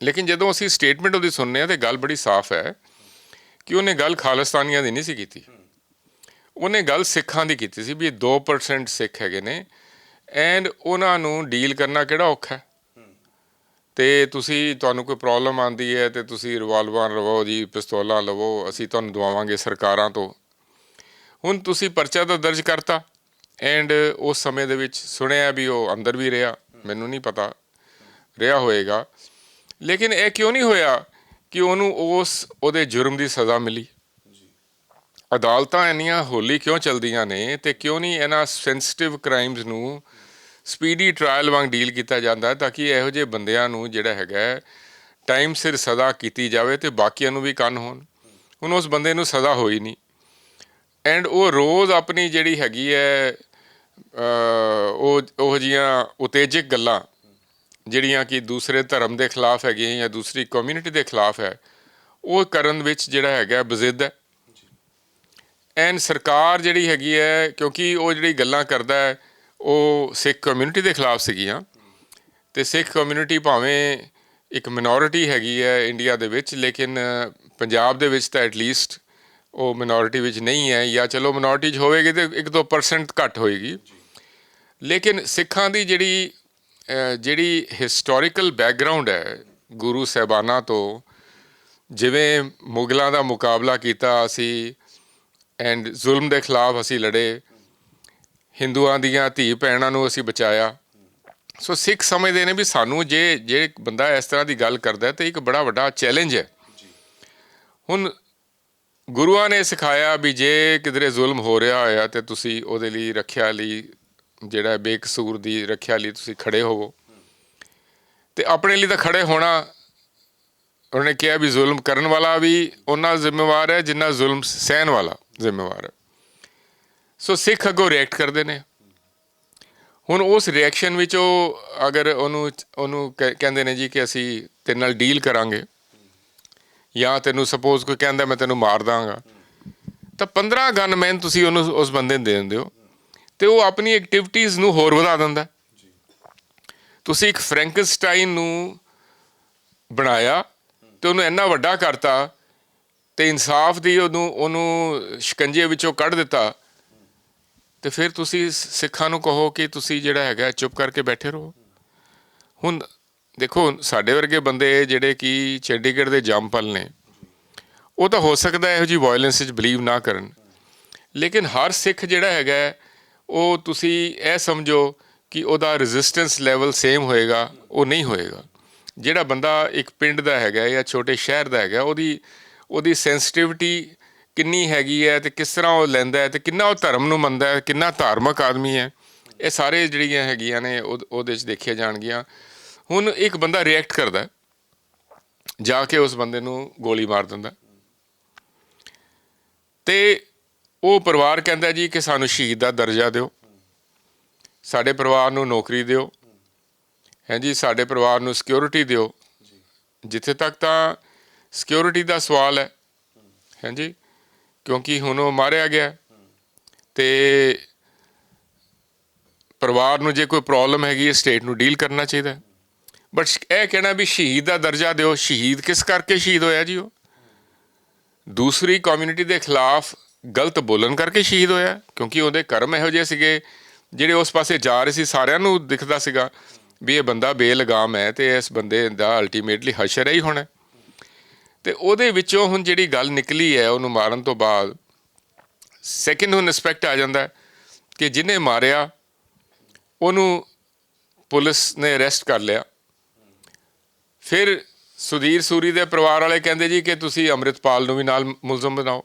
ਲੇਕਿਨ ਜਦੋਂ ਅਸੀਂ ਸਟੇਟਮੈਂਟ ਉਹਦੀ ਸੁਣਦੇ ਹਾਂ ਤਾਂ ਗੱਲ ਬੜੀ ਸਾਫ਼ ਹੈ ਕਿ ਉਹਨੇ ਗੱਲ ਖਾਲਿਸਤਾਨੀਆਂ ਦੀ ਨਹੀਂ ਸੀ ਕੀਤੀ, ਉਹਨੇ ਗੱਲ ਸਿੱਖਾਂ ਦੀ ਕੀਤੀ ਸੀ ਵੀ ਇਹ 2% ਸਿੱਖ ਹੈਗੇ ਨੇ ਐਂਡ ਉਹਨਾਂ ਨੂੰ ਡੀਲ ਕਰਨਾ ਕਿਹੜਾ ਔਖਾ ਹੈ। ਅਤੇ ਤੁਹਾਨੂੰ ਕੋਈ ਪ੍ਰੋਬਲਮ ਆਉਂਦੀ ਹੈ ਅਤੇ ਤੁਸੀਂ ਰਿਵਾਲਵਰ ਲਵੋ ਜੀ, ਪਿਸਤੌਲਾਂ ਲਵੋ, ਅਸੀਂ ਤੁਹਾਨੂੰ ਦਵਾਵਾਂਗੇ ਸਰਕਾਰਾਂ ਤੋਂ। ਹੁਣ ਤੁਸੀਂ ਪਰਚਾ ਤਾਂ ਦਰਜ ਕਰਤਾ ਐਂਡ ਉਸ ਸਮੇਂ ਦੇ ਵਿੱਚ ਸੁਣਿਆ ਵੀ ਉਹ ਅੰਦਰ ਵੀ ਰਿਹਾ, ਮੈਨੂੰ ਨਹੀਂ ਪਤਾ ਰਿਹਾ ਹੋਏਗਾ। ਲੇਕਿਨ ਇਹ ਕਿਉਂ ਨਹੀਂ ਹੋਇਆ ਕਿ ਉਹਨੂੰ ਉਹਦੇ ਜੁਰਮ ਦੀ ਸਜ਼ਾ ਮਿਲੀ? ਅਦਾਲਤਾਂ ਇੰਨੀਆਂ ਹੌਲੀ ਕਿਉਂ ਚੱਲਦੀਆਂ ਨੇ ਅਤੇ ਕਿਉਂ ਨਹੀਂ ਇਹਨਾਂ ਸੈਂਸਿਟਿਵ ਕ੍ਰਾਈਮਸ ਨੂੰ ਸਪੀਡੀ ਟਰਾਇਲ ਵਾਂਗ ਡੀਲ ਕੀਤਾ ਜਾਂਦਾ ਤਾਂ ਕਿ ਇਹੋ ਜਿਹੇ ਬੰਦਿਆਂ ਨੂੰ ਜਿਹੜਾ ਹੈਗਾ ਟਾਈਮ ਸਿਰ ਸਜ਼ਾ ਕੀਤੀ ਜਾਵੇ ਅਤੇ ਬਾਕੀਆਂ ਨੂੰ ਵੀ ਕੰਨ ਹੋਣ। ਹੁਣ ਉਸ ਬੰਦੇ ਨੂੰ ਸਜ਼ਾ ਹੋਈ ਨਹੀਂ ਐਂਡ ਉਹ ਰੋਜ਼ ਆਪਣੀ ਜਿਹੜੀ ਹੈਗੀ ਹੈ ਉਹ ਜਿਹੀਆਂ ਉਤੇਜਕ ਗੱਲਾਂ ਜਿਹੜੀਆਂ ਕਿ ਦੂਸਰੇ ਧਰਮ ਦੇ ਖਿਲਾਫ ਹੈਗੀਆਂ ਜਾਂ ਦੂਸਰੀ ਕਮਿਊਨਿਟੀ ਦੇ ਖਿਲਾਫ ਹੈ, ਉਹ ਕਰਨ ਵਿੱਚ ਜਿਹੜਾ ਹੈਗਾ ਬਜ਼ਿੱਦ ਹੈ। ਐਂਡ ਸਰਕਾਰ ਜਿਹੜੀ ਹੈਗੀ ਹੈ, ਕਿਉਂਕਿ ਉਹ ਜਿਹੜੀ ਗੱਲਾਂ ਕਰਦਾ ਹੈ ਉਹ ਸਿੱਖ ਕਮਿਊਨਿਟੀ ਦੇ ਖਿਲਾਫ ਸੀਗੀਆਂ ਅਤੇ ਸਿੱਖ ਕਮਿਊਨਿਟੀ ਭਾਵੇਂ ਇੱਕ ਮਿਨੋਰਿਟੀ ਹੈਗੀ ਹੈ ਇੰਡੀਆ ਦੇ ਵਿੱਚ, ਲੇਕਿਨ ਪੰਜਾਬ ਦੇ ਵਿੱਚ ਤਾਂ ਐਟਲੀਸਟ ਉਹ ਮਿਨੋਰਿਟੀ ਵਿੱਚ ਨਹੀਂ ਹੈ, ਜਾਂ ਚਲੋ ਮਿਨੋਰਿਟੀ 'ਚ ਹੋਵੇਗੀ ਤਾਂ 1-2% ਘੱਟ ਹੋਏਗੀ। ਲੇਕਿਨ ਸਿੱਖਾਂ ਦੀ ਜਿਹੜੀ ਹਿਸਟੋਰੀਕਲ ਬੈਕਗਰਾਊਂਡ ਹੈ ਗੁਰੂ ਸਾਹਿਬਾਨਾਂ ਤੋਂ, ਜਿਵੇਂ ਮੁਗਲਾਂ ਦਾ ਮੁਕਾਬਲਾ ਕੀਤਾ ਅਸੀਂ ਐਂਡ ਜ਼ੁਲਮ ਦੇ ਖਿਲਾਫ ਅਸੀਂ ਲੜੇ, ਹਿੰਦੂਆਂ ਦੀਆਂ ਧੀ ਭੈਣਾਂ ਨੂੰ ਅਸੀਂ ਬਚਾਇਆ। ਸੋ ਸਿੱਖ ਸਮਝਦੇ ਨੇ ਵੀ ਸਾਨੂੰ ਜੇ ਬੰਦਾ ਇਸ ਤਰ੍ਹਾਂ ਦੀ ਗੱਲ ਕਰਦਾ ਤਾਂ ਇੱਕ ਬੜਾ ਵੱਡਾ ਚੈਲੰਜ ਹੈ। ਹੁਣ ਗੁਰੂਆਂ ਨੇ ਸਿਖਾਇਆ ਵੀ ਜੇ ਕਿਧਰੇ ਜ਼ੁਲਮ ਹੋ ਰਿਹਾ ਹੋਇਆ ਤਾਂ ਤੁਸੀਂ ਉਹਦੇ ਲਈ ਰੱਖਿਆ ਲਈ, ਜਿਹੜਾ ਬੇਕਸੂਰ ਦੀ ਰੱਖਿਆ ਲਈ ਤੁਸੀਂ ਖੜ੍ਹੇ ਹੋਵੋ। ਅਤੇ ਆਪਣੇ ਲਈ ਤਾਂ ਖੜ੍ਹੇ ਹੋਣਾ, ਉਹਨੇ ਕਿਹਾ ਵੀ ਜ਼ੁਲਮ ਕਰਨ ਵਾਲਾ ਵੀ ਉਹਨਾਂ ਜ਼ਿੰਮੇਵਾਰ ਹੈ ਜਿੰਨਾ ਜ਼ੁਲਮ ਸਹਿਣ ਵਾਲਾ ਜ਼ਿੰਮੇਵਾਰ ਹੈ। ਸੋ ਸਿੱਖ ਅੱਗੋਂ ਰਿਐਕਟ ਕਰਦੇ ਨੇ। ਹੁਣ ਉਸ ਰਿਐਕਸ਼ਨ ਵਿੱਚ ਉਹ ਅਗਰ ਉਹਨੂੰ ਕਹਿੰਦੇ ਨੇ ਜੀ ਕਿ ਅਸੀਂ ਤੇਰੇ ਨਾਲ ਡੀਲ ਕਰਾਂਗੇ, ਜਾਂ ਤੈਨੂੰ ਸਪੋਜ਼ ਕੋਈ ਕਹਿੰਦਾ ਮੈਂ ਤੈਨੂੰ ਮਾਰ ਦਾਂਗਾ, ਤਾਂ 15 ਗਨਮੈਨ ਤੁਸੀਂ ਉਸ ਬੰਦੇ ਨੂੰ ਦੇ ਦਿੰਦੇ ਹੋ ਅਤੇ ਉਹ ਆਪਣੀ ਐਕਟੀਵਿਟੀਜ਼ ਨੂੰ ਹੋਰ ਵਧਾ ਦਿੰਦਾ। ਤੁਸੀਂ ਇੱਕ ਫਰੈਂਕਨਸਟਾਈਨ ਨੂੰ ਬਣਾਇਆ ਅਤੇ ਉਹਨੂੰ ਇੰਨਾ ਵੱਡਾ ਕਰਤਾ ਤੇ ਇਨਸਾਫ ਦੀ ਉਹਨੂੰ ਸ਼ਿਕੰਜੇ ਵਿੱਚੋਂ ਕੱਢ ਦਿੱਤਾ, ਤੇ ਫਿਰ ਤੁਸੀਂ ਸਿੱਖਾਂ ਨੂੰ ਕਹੋ ਕਿ ਤੁਸੀਂ ਜਿਹੜਾ ਹੈਗਾ ਚੁੱਪ ਕਰਕੇ ਬੈਠੇ ਰਹੋ। ਹੁਣ ਦੇਖੋ, ਸਾਡੇ ਵਰਗੇ ਬੰਦੇ ਜਿਹੜੇ ਕਿ ਚੰਡੀਗੜ੍ਹ ਦੇ ਜੰਮਪਲ ਨੇ, ਉਹ ਤਾਂ ਹੋ ਸਕਦਾ ਇਹੋ ਜਿਹੀ ਵਾਇਲੈਂਸ 'ਚ ਬਿਲੀਵ ਨਾ ਕਰਨ, ਲੇਕਿਨ ਹਰ ਸਿੱਖ ਜਿਹੜਾ ਹੈਗਾ ਉਹ ਤੁਸੀਂ ਇਹ ਸਮਝੋ ਕਿ ਉਹਦਾ ਰੈਜ਼ਿਸਟੈਂਸ ਲੈਵਲ ਸੇਮ ਹੋਏਗਾ, ਉਹ ਨਹੀਂ ਹੋਏਗਾ। ਜਿਹੜਾ ਬੰਦਾ ਇੱਕ ਪਿੰਡ ਦਾ ਹੈਗਾ ਜਾਂ ਛੋਟੇ ਸ਼ਹਿਰ ਦਾ ਹੈਗਾ, ਉਹਦੀ ਸੈਂਸਿਟਿਵਿਟੀ ਕਿੰਨੀ ਹੈਗੀ ਹੈ ਅਤੇ ਕਿਸ ਤਰ੍ਹਾਂ ਉਹ ਲੈਂਦਾ ਹੈ ਅਤੇ ਕਿੰਨਾ ਉਹ ਧਰਮ ਨੂੰ ਮੰਨਦਾ ਹੈ, ਕਿੰਨਾ ਧਾਰਮਿਕ ਆਦਮੀ ਹੈ, ਇਹ ਸਾਰੇ ਜਿਹੜੀਆਂ ਹੈਗੀਆਂ ਨੇ ਉਹਦੇ 'ਚ ਦੇਖੀਆਂ ਜਾਣਗੀਆਂ। ਹੁਣ ਇੱਕ ਬੰਦਾ ਰਿਐਕਟ ਕਰਦਾ, ਜਾ ਕੇ ਉਸ ਬੰਦੇ ਨੂੰ ਗੋਲੀ ਮਾਰ ਦਿੰਦਾ, ਅਤੇ ਉਹ ਪਰਿਵਾਰ ਕਹਿੰਦਾ ਜੀ ਕਿ ਸਾਨੂੰ ਸ਼ਹੀਦ ਦਾ ਦਰਜਾ ਦਿਓ, ਸਾਡੇ ਪਰਿਵਾਰ ਨੂੰ ਨੌਕਰੀ ਦਿਓ, ਹੈ ਜੀ, ਸਾਡੇ ਪਰਿਵਾਰ ਨੂੰ ਸਿਕਿਉਰਿਟੀ ਦਿਓ। ਜਿੱਥੇ ਤੱਕ ਤਾਂ ਸਿਕਿਉਰਿਟੀ ਦਾ ਸਵਾਲ ਹੈ ਜੀ, ਕਿਉਂਕਿ ਹੁਣ ਉਹ ਮਾਰਿਆ ਗਿਆ ਅਤੇ ਪਰਿਵਾਰ ਨੂੰ ਜੇ ਕੋਈ ਪ੍ਰੋਬਲਮ ਹੈਗੀ ਹੈ ਸਟੇਟ ਨੂੰ ਡੀਲ ਕਰਨਾ ਚਾਹੀਦਾ। ਬਟ ਇਹ ਕਹਿਣਾ ਵੀ ਸ਼ਹੀਦ ਦਾ ਦਰਜਾ ਦਿਓ, ਸ਼ਹੀਦ ਕਿਸ ਕਰਕੇ ਸ਼ਹੀਦ ਹੋਇਆ ਜੀ? ਉਹ ਦੂਸਰੀ ਕਮਿਊਨਿਟੀ ਦੇ ਖਿਲਾਫ ਗਲਤ ਬੋਲਣ ਕਰਕੇ ਸ਼ਹੀਦ ਹੋਇਆ, ਕਿਉਂਕਿ ਉਹਦੇ ਕਰਮ ਇਹੋ ਜਿਹੇ ਸੀਗੇ ਜਿਹੜੇ ਉਸ ਪਾਸੇ ਜਾ ਰਹੇ ਸੀ। ਸਾਰਿਆਂ ਨੂੰ ਦਿਖਦਾ ਸੀਗਾ ਵੀ ਇਹ ਬੰਦਾ ਬੇਲਗਾਮ ਹੈ ਅਤੇ ਇਸ ਬੰਦੇ ਦਾ ਅਲਟੀਮੇਟਲੀ ਹਸ਼ਰ ਹੀ ਹੋਣਾ। ਅਤੇ ਉਹਦੇ ਵਿੱਚੋਂ ਹੁਣ ਜਿਹੜੀ ਗੱਲ ਨਿਕਲੀ ਹੈ ਉਹਨੂੰ ਮਾਰਨ ਤੋਂ ਬਾਅਦ ਸੈਕਿੰਡ ਹੁਣ ਰਿਸਪੈਕਟ ਆ ਜਾਂਦਾ ਕਿ ਜਿਹਨੇ ਮਾਰਿਆ ਉਹਨੂੰ ਪੁਲਿਸ ਨੇ ਅਰੈਸਟ ਕਰ ਲਿਆ। ਫਿਰ ਸੁਧੀਰ ਸੂਰੀ ਦੇ ਪਰਿਵਾਰ ਵਾਲੇ ਕਹਿੰਦੇ ਜੀ ਕਿ ਤੁਸੀਂ ਅੰਮ੍ਰਿਤਪਾਲ ਨੂੰ ਵੀ ਨਾਲ ਮੁਲਜ਼ਮ ਬਣਾਓ।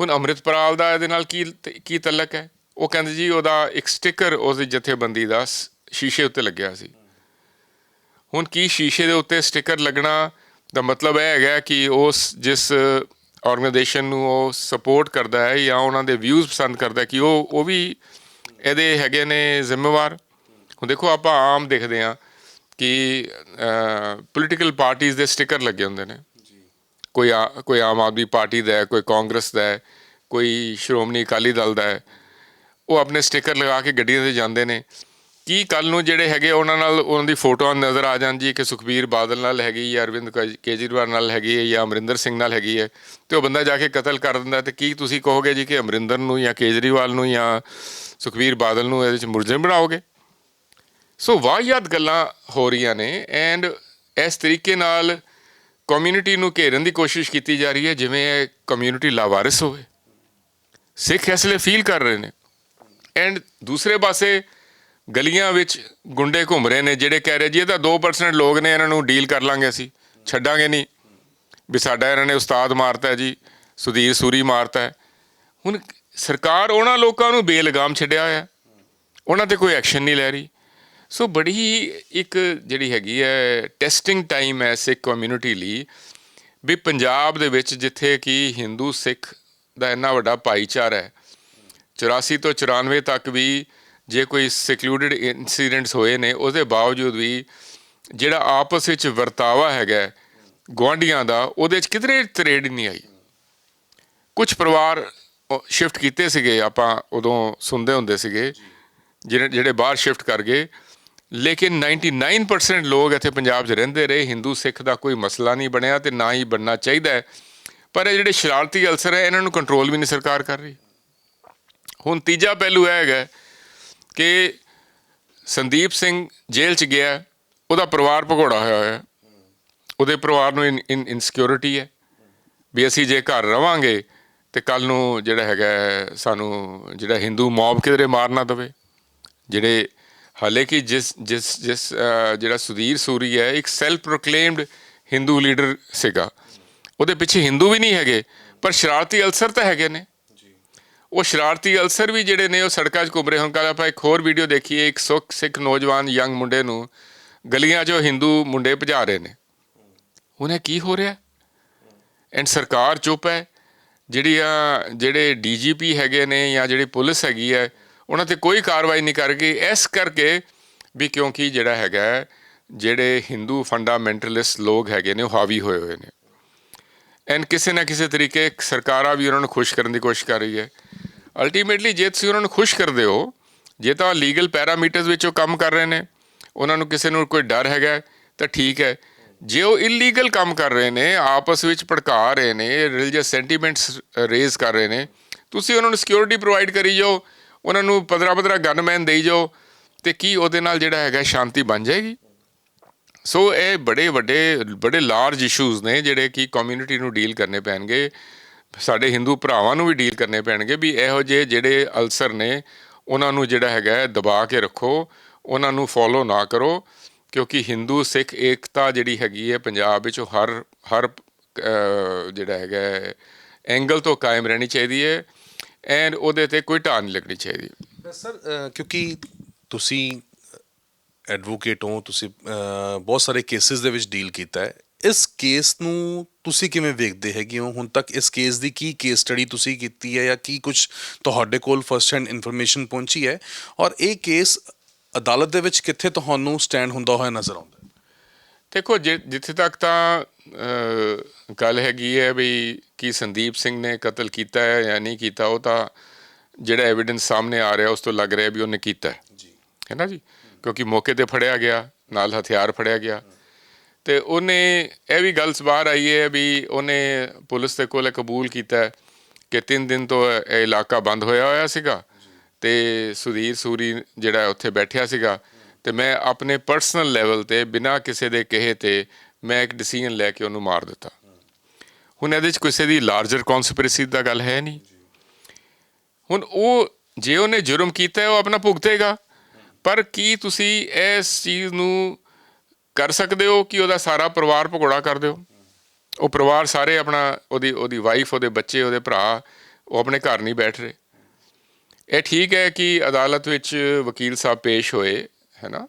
ਹੁਣ ਅੰਮ੍ਰਿਤਪਾਲ ਦਾ ਇਹਦੇ ਨਾਲ ਕੀ ਤਲਕ ਹੈ? ਉਹ ਕਹਿੰਦੇ ਜੀ ਉਹਦਾ ਇੱਕ ਸਟਿੱਕਰ ਉਸਦੀ ਜਥੇਬੰਦੀ ਦਾ ਸ਼ੀਸ਼ੇ ਉੱਤੇ ਲੱਗਿਆ ਸੀ। ਹੁਣ ਕੀ ਸ਼ੀਸ਼ੇ ਦੇ ਉੱਤੇ ਸਟਿੱਕਰ ਲੱਗਣਾ ਦਾ ਮਤਲਬ ਇਹ ਹੈਗਾ ਕਿ ਜਿਸ ਆਰਗੇਨਾਈਜੇਸ਼ਨ ਨੂੰ ਉਹ ਸਪੋਰਟ ਕਰਦਾ ਹੈ ਜਾਂ ਉਹਨਾਂ ਦੇ ਵਿਊਜ਼ ਪਸੰਦ ਕਰਦਾ ਕਿ ਉਹ ਵੀ ਇਹਦੇ ਹੈਗੇ ਨੇ ਜ਼ਿੰਮੇਵਾਰ। ਹੁਣ ਦੇਖੋ, ਆਪਾਂ ਆਮ ਦੇਖਦੇ ਹਾਂ ਕਿ ਪੋਲੀਟੀਕਲ ਪਾਰਟੀਜ਼ ਦੇ ਸਟਿੱਕਰ ਲੱਗੇ ਹੁੰਦੇ ਨੇ, ਕੋਈ ਆਮ ਆਦਮੀ ਪਾਰਟੀ ਦਾ ਹੈ, ਕੋਈ ਕਾਂਗਰਸ ਦਾ ਹੈ, ਕੋਈ ਸ਼੍ਰੋਮਣੀ ਅਕਾਲੀ ਦਲ ਦਾ ਹੈ। ਉਹ ਆਪਣੇ ਸਟਿੱਕਰ ਲਗਾ ਕੇ ਗੱਡੀਆਂ 'ਤੇ ਜਾਂਦੇ ਨੇ। ਕੀ ਕੱਲ੍ਹ ਨੂੰ ਜਿਹੜੇ ਹੈਗੇ ਉਹਨਾਂ ਦੀ ਫੋਟੋਆਂ ਨਜ਼ਰ ਆ ਜਾਣ ਜੀ ਕਿ ਸੁਖਬੀਰ ਬਾਦਲ ਨਾਲ ਹੈਗੀ ਜਾਂ ਅਰਵਿੰਦ ਕੇਜਰੀਵਾਲ ਨਾਲ ਹੈਗੀ ਹੈ ਜਾਂ ਅਮਰਿੰਦਰ ਸਿੰਘ ਨਾਲ ਹੈਗੀ ਹੈ, ਅਤੇ ਉਹ ਬੰਦਾ ਜਾ ਕੇ ਕਤਲ ਕਰ ਦਿੰਦਾ, ਅਤੇ ਕੀ ਤੁਸੀਂ ਕਹੋਗੇ ਜੀ ਕਿ ਅਮਰਿੰਦਰ ਨੂੰ ਜਾਂ ਕੇਜਰੀਵਾਲ ਨੂੰ ਜਾਂ ਸੁਖਬੀਰ ਬਾਦਲ ਨੂੰ ਇਹਦੇ 'ਚ ਮੁਲਜ਼ਮ ਬਣਾਓਗੇ? ਸੋ ਵਾਹੀਆਤ ਗੱਲਾਂ ਹੋ ਰਹੀਆਂ ਨੇ ਐਂਡ ਇਸ ਤਰੀਕੇ ਨਾਲ ਕਮਿਊਨਿਟੀ ਨੂੰ ਘੇਰਨ ਦੀ ਕੋਸ਼ਿਸ਼ ਕੀਤੀ ਜਾ ਰਹੀ ਹੈ ਜਿਵੇਂ ਇਹ ਕਮਿਊਨਿਟੀ ਲਾਵਾਰਿਸ ਹੋਵੇ। ਸਿੱਖ ਇਸ ਲਈ ਫੀਲ ਕਰ ਰਹੇ ਨੇ ਐਂਡ ਦੂਸਰੇ ਪਾਸੇ ਗਲੀਆਂ ਵਿੱਚ ਗੁੰਡੇ ਘੁੰਮ ਰਹੇ ਨੇ ਜਿਹੜੇ ਕਹਿ ਰਹੇ ਜੀ ਇਹ ਤਾਂ 2% ਲੋਕ ਨੇ, ਇਹਨਾਂ ਨੂੰ ਡੀਲ ਕਰ ਲਾਂਗੇ, ਅਸੀਂ ਛੱਡਾਂਗੇ ਨਹੀਂ ਵੀ ਸਾਡਾ ਇਹਨਾਂ ਨੇ ਉਸਤਾਦ ਮਾਰਤਾ ਜੀ, ਸੁਧੀਰ ਸੂਰੀ ਮਾਰਤਾ ਹੈ। ਹੁਣ ਸਰਕਾਰ ਉਹਨਾਂ ਲੋਕਾਂ ਨੂੰ ਬੇਲਗਾਮ ਛੱਡਿਆ ਹੋਇਆ, ਉਹਨਾਂ 'ਤੇ ਕੋਈ ਐਕਸ਼ਨ ਨਹੀਂ ਲੈ ਰਹੀ। ਸੋ ਬੜੀ ਇੱਕ ਜਿਹੜੀ ਹੈਗੀ ਹੈ ਟੈਸਟਿੰਗ ਟਾਈਮ ਹੈ ਸਿੱਖ ਕਮਿਊਨਿਟੀ ਲਈ ਵੀ ਪੰਜਾਬ ਦੇ ਵਿੱਚ ਜਿੱਥੇ ਕਿ ਹਿੰਦੂ ਸਿੱਖ ਦਾ ਇੰਨਾ ਵੱਡਾ ਭਾਈਚਾਰਾ ਹੈ, 84 ਤੋਂ 94 ਤੱਕ ਵੀ ਜੇ ਕੋਈ ਸਿਕਲੂਡਡ ਇੰਸੀਡੈਂਟਸ ਹੋਏ ਨੇ ਉਹਦੇ ਬਾਵਜੂਦ ਵੀ ਜਿਹੜਾ ਆਪਸ ਵਿੱਚ ਵਰਤਾਵਾ ਹੈਗਾ ਗੁਆਂਢੀਆਂ ਦਾ, ਉਹਦੇ 'ਚ ਕਿਧਰੇ ਤਰੇੜ ਨਹੀਂ ਆਈ। ਕੁਛ ਪਰਿਵਾਰ ਸ਼ਿਫਟ ਕੀਤੇ ਸੀਗੇ, ਆਪਾਂ ਉਦੋਂ ਸੁਣਦੇ ਹੁੰਦੇ ਸੀਗੇ ਜਿਹੜੇ ਬਾਹਰ ਸ਼ਿਫਟ ਕਰ ਗਏ, ਲੇਕਿਨ 99% ਲੋਕ ਇੱਥੇ ਪੰਜਾਬ 'ਚ ਰਹਿੰਦੇ ਰਹੇ। ਹਿੰਦੂ ਸਿੱਖ ਦਾ ਕੋਈ ਮਸਲਾ ਨਹੀਂ ਬਣਿਆ ਅਤੇ ਨਾ ਹੀ ਬਣਨਾ ਚਾਹੀਦਾ ਹੈ। ਪਰ ਇਹ ਜਿਹੜੇ ਸ਼ਰਾਰਤੀ ਅਲਸਰ ਹੈ ਇਹਨਾਂ ਨੂੰ ਕੰਟਰੋਲ ਵੀ ਨਹੀਂ ਸਰਕਾਰ ਕਰ ਰਹੀ। ਹੁਣ ਤੀਜਾ ਪਹਿਲੂ ਇਹ ਹੈਗਾ ਕਿ ਸੰਦੀਪ ਸਿੰਘ ਜੇਲ੍ਹ 'ਚ ਗਿਆ, ਉਹਦਾ ਪਰਿਵਾਰ ਭਗੌੜਾ ਹੋਇਆ, ਉਹਦੇ ਪਰਿਵਾਰ ਨੂੰ ਇਨਸਿਕਿਉਰਿਟੀ ਹੈ ਵੀ ਅਸੀਂ ਜੇ ਘਰ ਰਵਾਂਗੇ ਅਤੇ ਕੱਲ੍ਹ ਨੂੰ ਜਿਹੜਾ ਹੈਗਾ ਸਾਨੂੰ ਜਿਹੜਾ ਹਿੰਦੂ ਮੌਬ ਕਿਧਰੇ ਮਾਰ ਨਾ ਦੇਵੇ। ਜਿਹੜੇ ਹਾਲੇ ਕਿ ਜਿਸ ਜਿਹੜਾ ਸੁਧੀਰ ਸੂਰੀ ਹੈ ਇੱਕ ਸੈਲਫ ਪ੍ਰੋਕਲੇਮਡ ਹਿੰਦੂ ਲੀਡਰ ਸੀਗਾ, ਉਹਦੇ ਪਿੱਛੇ ਹਿੰਦੂ ਵੀ ਨਹੀਂ ਹੈਗੇ ਪਰ ਸ਼ਰਾਰਤੀ ਅਲਸਰ ਤਾਂ ਹੈਗੇ ਨੇ। ਉਹ ਸ਼ਰਾਰਤੀ ਅਲਸਰ ਵੀ ਜਿਹੜੇ ਨੇ ਉਹ ਸੜਕਾਂ 'ਚ ਘੁੰਮ ਰਹੇ। ਹੁਣ ਕੱਲ੍ਹ ਆਪਾਂ ਇੱਕ ਹੋਰ ਵੀਡੀਓ ਦੇਖੀਏ, ਇੱਕ ਸਿੱਖ ਨੌਜਵਾਨ ਯੰਗ ਮੁੰਡੇ ਨੂੰ ਗਲੀਆਂ 'ਚੋਂ ਹਿੰਦੂ ਮੁੰਡੇ ਭਜਾ ਰਹੇ ਨੇ। ਹੁਣ ਇਹ ਕੀ ਹੋ ਰਿਹਾ? ਐਂਡ ਸਰਕਾਰ ਚੁੱਪ ਹੈ। ਜਿਹੜੇ DGP ਹੈਗੇ ਨੇ ਜਾਂ ਜਿਹੜੀ ਪੁਲਿਸ ਹੈਗੀ ਹੈ ਉਹਨਾਂ 'ਤੇ ਕੋਈ ਕਾਰਵਾਈ ਨਹੀਂ ਕਰ ਗਈ, ਇਸ ਕਰਕੇ ਵੀ ਕਿਉਂਕਿ ਜਿਹੜਾ ਹੈਗਾ ਜਿਹੜੇ ਹਿੰਦੂ ਫੰਡਾਮੈਂਟਲਿਸਟ ਲੋਕ ਹੈਗੇ ਨੇ ਉਹ ਹਾਵੀ ਹੋਏ ਨੇ ਐਂਡ ਕਿਸੇ ਨਾ ਕਿਸੇ ਤਰੀਕੇ ਸਰਕਾਰਾਂ ਵੀ ਉਹਨਾਂ ਨੂੰ ਖੁਸ਼ ਕਰਨ ਦੀ ਕੋਸ਼ਿਸ਼ ਕਰ ਰਹੀ ਹੈ। ਅਲਟੀਮੇਟਲੀ ਜੇ ਤੁਸੀਂ ਉਹਨਾਂ ਨੂੰ ਖੁਸ਼ ਕਰਦੇ ਹੋ, ਜੇ ਤਾਂ ਲੀਗਲ ਪੈਰਾਮੀਟਰਸ ਵਿੱਚ ਉਹ ਕੰਮ ਕਰ ਰਹੇ ਨੇ, ਉਹਨਾਂ ਨੂੰ ਕਿਸੇ ਨੂੰ ਕੋਈ ਡਰ ਹੈਗਾ ਤਾਂ ਠੀਕ ਹੈ, ਜੇ ਉਹ ਇਲੀਗਲ ਕੰਮ ਕਰ ਰਹੇ ਨੇ, ਆਪਸ ਵਿੱਚ ਭੜਕਾ ਰਹੇ ਨੇ, ਰਿਲੀਜੀਅਸ ਸੈਂਟੀਮੈਂਟਸ ਰੇਜ਼ ਕਰ ਰਹੇ ਨੇ, ਤੁਸੀਂ ਉਹਨਾਂ ਨੂੰ ਸਿਕਿਉਰਿਟੀ ਪ੍ਰੋਵਾਈਡ ਕਰੀ ਜਾਓ, ਉਹਨਾਂ ਨੂੰ 15 ਗਨਮੈਨ ਦੇਈ ਜਾਓ, ਤੇ ਕੀ ਉਹਦੇ ਨਾਲ ਜਿਹੜਾ ਹੈਗਾ ਸ਼ਾਂਤੀ ਬਣ ਜਾਏਗੀ? ਸੋ ਇਹ ਬੜੇ ਲਾਰਜ ਇਸ਼ੂਜ਼ ਨੇ ਜਿਹੜੇ ਕਿ ਕਮਿਊਨਿਟੀ ਨੂੰ ਡੀਲ ਕਰਨੇ ਪੈਣਗੇ, ਸਾਡੇ ਹਿੰਦੂ ਭਰਾਵਾਂ ਨੂੰ ਵੀ ਡੀਲ ਕਰਨੇ ਪੈਣਗੇ ਵੀ ਇਹੋ ਜਿਹੇ ਜਿਹੜੇ ਅਲਸਰ ਨੇ ਉਹਨਾਂ ਨੂੰ ਜਿਹੜਾ ਹੈਗਾ ਦਬਾ ਕੇ ਰੱਖੋ, ਉਹਨਾਂ ਨੂੰ ਫੋਲੋ ਨਾ ਕਰੋ, ਕਿਉਂਕਿ ਹਿੰਦੂ ਸਿੱਖ ਏਕਤਾ ਜਿਹੜੀ ਹੈਗੀ ਹੈ ਪੰਜਾਬ ਵਿੱਚ ਉਹ ਹਰ ਜਿਹੜਾ ਹੈਗਾ ਐਂਗਲ ਤੋਂ ਕਾਇਮ ਰਹਿਣੀ ਚਾਹੀਦੀ ਹੈ, ਐਂਡ ਉਹਦੇ 'ਤੇ ਕੋਈ ਢਾਹ ਨਹੀਂ ਲੱਗਣੀ ਚਾਹੀਦੀ। ਸਰ ਕਿਉਂਕਿ ਤੁਸੀਂ ਐਡਵੋਕੇਟ ਹੋ, ਤੁਸੀਂ ਬਹੁਤ ਸਾਰੇ ਕੇਸਿਸ ਦੇ ਵਿੱਚ ਡੀਲ ਕੀਤਾ ਹੈ, ਇਸ ਕੇਸ ਨੂੰ ਤੁਸੀਂ ਕਿਵੇਂ ਵੇਖਦੇ ਹੈਗੇ ਹੋ? ਹੁਣ ਤੱਕ ਇਸ ਕੇਸ ਦੀ ਕੀ ਕੇਸ ਸਟੱਡੀ ਤੁਸੀਂ ਕੀਤੀ ਹੈ, ਜਾਂ ਕੀ ਕੁਝ ਤੁਹਾਡੇ ਕੋਲ ਫਸਟ ਹੈਂਡ ਇਨਫੋਰਮੇਸ਼ਨ ਪਹੁੰਚੀ ਹੈ, ਔਰ ਇਹ ਕੇਸ ਅਦਾਲਤ ਦੇ ਵਿੱਚ ਕਿੱਥੇ ਤੁਹਾਨੂੰ ਸਟੈਂਡ ਹੁੰਦਾ ਹੋਇਆ ਨਜ਼ਰ ਆਉਂਦਾ? ਦੇਖੋ, ਜਿੱਥੇ ਤੱਕ ਤਾਂ ਗੱਲ ਹੈਗੀ ਹੈ ਵੀ ਕੀ ਸੰਦੀਪ ਸਿੰਘ ਨੇ ਕਤਲ ਕੀਤਾ ਹੈ ਜਾਂ ਨਹੀਂ ਕੀਤਾ, ਉਹ ਤਾਂ ਜਿਹੜਾ ਐਵੀਡੈਂਸ ਸਾਹਮਣੇ ਆ ਰਿਹਾ ਉਸ ਤੋਂ ਲੱਗ ਰਿਹਾ ਵੀ ਉਹਨੇ ਕੀਤਾ ਹੈ ਨਾ ਜੀ, ਕਿਉਂਕਿ ਮੌਕੇ 'ਤੇ ਫੜਿਆ ਗਿਆ, ਨਾਲ ਹਥਿਆਰ ਫੜਿਆ ਗਿਆ, ਤੇ ਉਹਨੇ ਇਹ ਵੀ ਗੱਲ ਬਾਹਰ ਆਈ ਹੈ ਵੀ ਉਹਨੇ ਪੁਲਿਸ ਦੇ ਕੋਲ ਕਬੂਲ ਕੀਤਾ ਕਿ 3 ਦਿਨ ਤੋਂ ਇਹ ਇਲਾਕਾ ਬੰਦ ਹੋਇਆ ਸੀਗਾ, ਤੇ ਸੁਧੀਰ ਸੂਰੀ ਜਿਹੜਾ ਉੱਥੇ ਬੈਠਿਆ ਸੀਗਾ, ਤੇ ਮੈਂ ਆਪਣੇ ਪਰਸਨਲ ਲੈਵਲ 'ਤੇ ਬਿਨਾਂ ਕਿਸੇ ਦੇ ਕਹੇ 'ਤੇ ਮੈਂ ਇੱਕ ਡਿਸੀਜਨ ਲੈ ਕੇ ਉਹਨੂੰ ਮਾਰ ਦਿੱਤਾ। ਹੁਣ ਇਹਦੇ 'ਚ ਕਿਸੇ ਦੀ ਲਾਰਜਰ ਕੌਨਸਪੀਰੇਸੀ ਦਾ ਗੱਲ ਹੈ ਨਹੀਂ। ਹੁਣ ਉਹ ਜੇ ਉਹਨੇ ਜੁਰਮ ਕੀਤਾ ਉਹ ਆਪਣਾ ਭੁਗਤੇਗਾ, ਪਰ ਕੀ ਤੁਸੀਂ ਇਸ ਚੀਜ਼ ਨੂੰ ਕਰ ਸਕਦੇ ਹੋ ਕਿ ਉਹਦਾ ਸਾਰਾ ਪਰਿਵਾਰ ਭਗੌੜਾ ਕਰ ਦਿਓ? ਉਹ ਪਰਿਵਾਰ ਸਾਰੇ ਆਪਣਾ ਉਹਦੀ ਵਾਈਫ, ਉਹਦੇ ਬੱਚੇ, ਉਹਦੇ ਭਰਾ, ਉਹ ਆਪਣੇ ਘਰ ਨਹੀਂ ਬੈਠ ਰਹੇ। ਇਹ ਠੀਕ ਹੈ ਕਿ ਅਦਾਲਤ ਵਿੱਚ ਵਕੀਲ ਸਾਹਿਬ ਪੇਸ਼ ਹੋਏ, ਹੈ ਨਾ,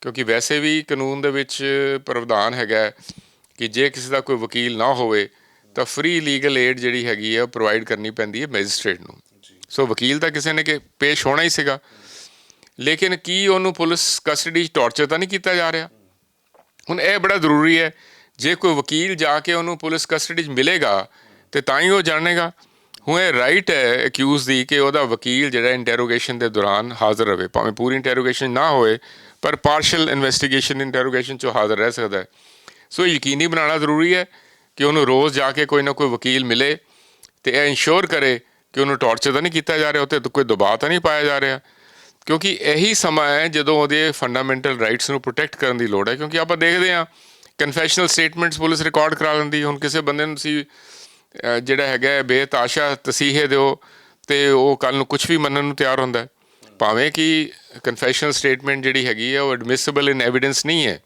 ਕਿਉਂਕਿ ਵੈਸੇ ਵੀ ਕਾਨੂੰਨ ਦੇ ਵਿੱਚ ਪ੍ਰਾਵਧਾਨ ਹੈਗਾ ਕਿ ਜੇ ਕਿਸੇ ਦਾ ਕੋਈ ਵਕੀਲ ਨਾ ਹੋਵੇ ਤਾਂ ਫ੍ਰੀ ਲੀਗਲ ਏਡ ਜਿਹੜੀ ਹੈਗੀ ਹੈ ਉਹ ਪ੍ਰੋਵਾਈਡ ਕਰਨੀ ਪੈਂਦੀ ਹੈ ਮੈਜਿਸਟ੍ਰੇਟ ਨੂੰ। ਸੋ ਵਕੀਲ ਤਾਂ ਕਿਸੇ ਨੇ ਕਿ ਪੇਸ਼ ਹੋਣਾ ਹੀ ਸੀਗਾ, ਲੇਕਿਨ ਕੀ ਉਹਨੂੰ ਪੁਲਿਸ ਕਸਟਡੀ 'ਚ ਟੌਰਚਰ ਤਾਂ ਨਹੀਂ ਕੀਤਾ ਜਾ ਰਿਹਾ? ਹੁਣ ਇਹ ਬੜਾ ਜ਼ਰੂਰੀ ਹੈ, ਜੇ ਕੋਈ ਵਕੀਲ ਜਾ ਕੇ ਉਹਨੂੰ ਪੁਲਿਸ ਕਸਟਡੀ 'ਚ ਮਿਲੇਗਾ ਤੇ ਤਾਂ ਹੀ ਉਹ ਜਾਣੇਗਾ। ਹੁਣ ਇਹ ਰਾਈਟ ਹੈ ਅਕਿਊਜ਼ ਦੀ ਕਿ ਉਹਦਾ ਵਕੀਲ ਜਿਹੜਾ ਇੰਟੈਰੋਗੇਸ਼ਨ ਦੇ ਦੌਰਾਨ ਹਾਜ਼ਰ ਰਹੇ, ਭਾਵੇਂ ਪੂਰੀ ਇੰਟੈਰੋਗੇਸ਼ਨ ਨਾ ਹੋਏ ਪਰ ਪਾਰਸ਼ਲ ਇਨਵੈਸਟੀਗੇਸ਼ਨ ਇੰਟੈਰੋਗੇਸ਼ਨ 'ਚੋਂ ਹਾਜ਼ਰ ਰਹਿ ਸਕਦਾ ਹੈ। ਸੋ ਯਕੀਨੀ ਬਣਾਉਣਾ ਜ਼ਰੂਰੀ ਹੈ ਕਿ ਉਹਨੂੰ ਰੋਜ਼ ਜਾ ਕੇ ਕੋਈ ਨਾ ਕੋਈ ਵਕੀਲ ਮਿਲੇ ਅਤੇ ਇਹ ਇੰਸ਼ੋਰ ਕਰੇ ਕਿ ਉਹਨੂੰ ਟੌਰਚਰ ਤਾਂ ਨਹੀਂ ਕੀਤਾ ਜਾ ਰਿਹਾ, ਉੱਤੇ ਕੋਈ ਦਬਾਅ ਤਾਂ ਨਹੀਂ ਪਾਇਆ ਜਾ ਰਿਹਾ, ਕਿਉਂਕਿ ਇਹੀ ਸਮਾਂ ਹੈ ਜਦੋਂ ਉਹਦੇ ਫੰਡਾਮੈਂਟਲ ਰਾਈਟਸ ਨੂੰ ਪ੍ਰੋਟੈਕਟ ਕਰਨ ਦੀ ਲੋੜ ਹੈ। ਕਿਉਂਕਿ ਆਪਾਂ ਦੇਖਦੇ ਹਾਂ ਕਨਫੈਸ਼ਨਲ ਸਟੇਟਮੈਂਟਸ ਪੁਲਿਸ ਰਿਕਾਰਡ ਕਰਾ ਲੈਂਦੀ। ਹੁਣ ਕਿਸੇ ਬੰਦੇ ਨੂੰ ਤੁਸੀਂ ਜਿਹੜਾ ਹੈਗਾ ਬੇਤਾਸ਼ਾ ਤਸੀਹੇ ਦਿਓ ਅਤੇ ਉਹ ਕੱਲ੍ਹ ਨੂੰ ਕੁਛ ਵੀ ਮੰਨਣ ਨੂੰ ਤਿਆਰ ਹੁੰਦਾ ਹੈ, ਭਾਵੇਂ ਕਿ ਕਨਫੈਸ਼ਨਲ ਸਟੇਟਮੈਂਟ ਜਿਹੜੀ ਹੈਗੀ ਹੈ ਉਹ ਐਡਮਿਸਿਬਲ ਇਨ ਐਵੀਡੈਂਸ ਨਹੀਂ ਹੈ।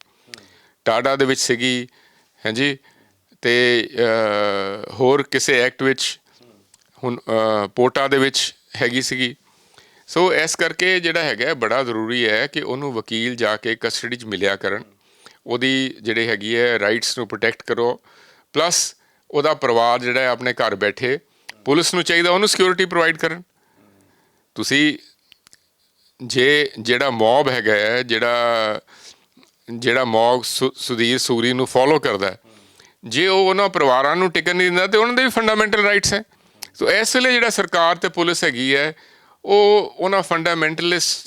ਟਾਡਾ ਦੇ ਵਿੱਚ ਸੀਗੀ, ਹਾਂਜੀ, ਅਤੇ ਹੋਰ ਕਿਸੇ ਐਕਟ ਵਿੱਚ, ਹੁਣ ਪੋਟਾ ਦੇ ਵਿੱਚ ਹੈਗੀ ਸੀਗੀ। ਸੋ ਇਸ ਕਰਕੇ ਜਿਹੜਾ ਹੈਗਾ ਬੜਾ ਜ਼ਰੂਰੀ ਹੈ ਕਿ ਉਹਨੂੰ ਵਕੀਲ ਜਾ ਕੇ ਕਸਟਡੀ 'ਚ ਮਿਲਿਆ ਕਰਨ, ਉਹਦੀ ਜਿਹੜੀ ਹੈਗੀ ਹੈ ਰਾਈਟਸ ਨੂੰ ਪ੍ਰੋਟੈਕਟ ਕਰੋ, ਪਲੱਸ ਉਹਦਾ ਪਰਿਵਾਰ ਜਿਹੜਾ ਹੈ ਆਪਣੇ ਘਰ ਬੈਠੇ, ਪੁਲਿਸ ਨੂੰ ਚਾਹੀਦਾ ਉਹਨੂੰ ਸਿਕਿਉਰਿਟੀ ਪ੍ਰੋਵਾਈਡ ਕਰਨ। ਤੁਸੀਂ ਜਿਹੜਾ ਮੌਬ ਹੈਗਾ ਹੈ, ਜਿਹੜਾ ਮੌਬ ਸੁਧੀਰ ਸੂਰੀ ਨੂੰ ਫੋਲੋ ਕਰਦਾ, ਜੇ ਉਹ ਉਹਨਾਂ ਪਰਿਵਾਰਾਂ ਨੂੰ ਟਿਕਣ ਨਹੀਂ ਦਿੰਦਾ ਤਾਂ ਉਹਨਾਂ ਦੇ ਵੀ ਫੰਡਾਮੈਂਟਲ ਰਾਈਟਸ ਹੈ। ਸੋ ਇਸ ਵੇਲੇ ਜਿਹੜਾ ਸਰਕਾਰ ਅਤੇ ਪੁਲਿਸ ਹੈਗੀ ਹੈ ਉਹ ਉਹਨਾਂ ਫੰਡਾਮੈਂਟਲਿਸਟ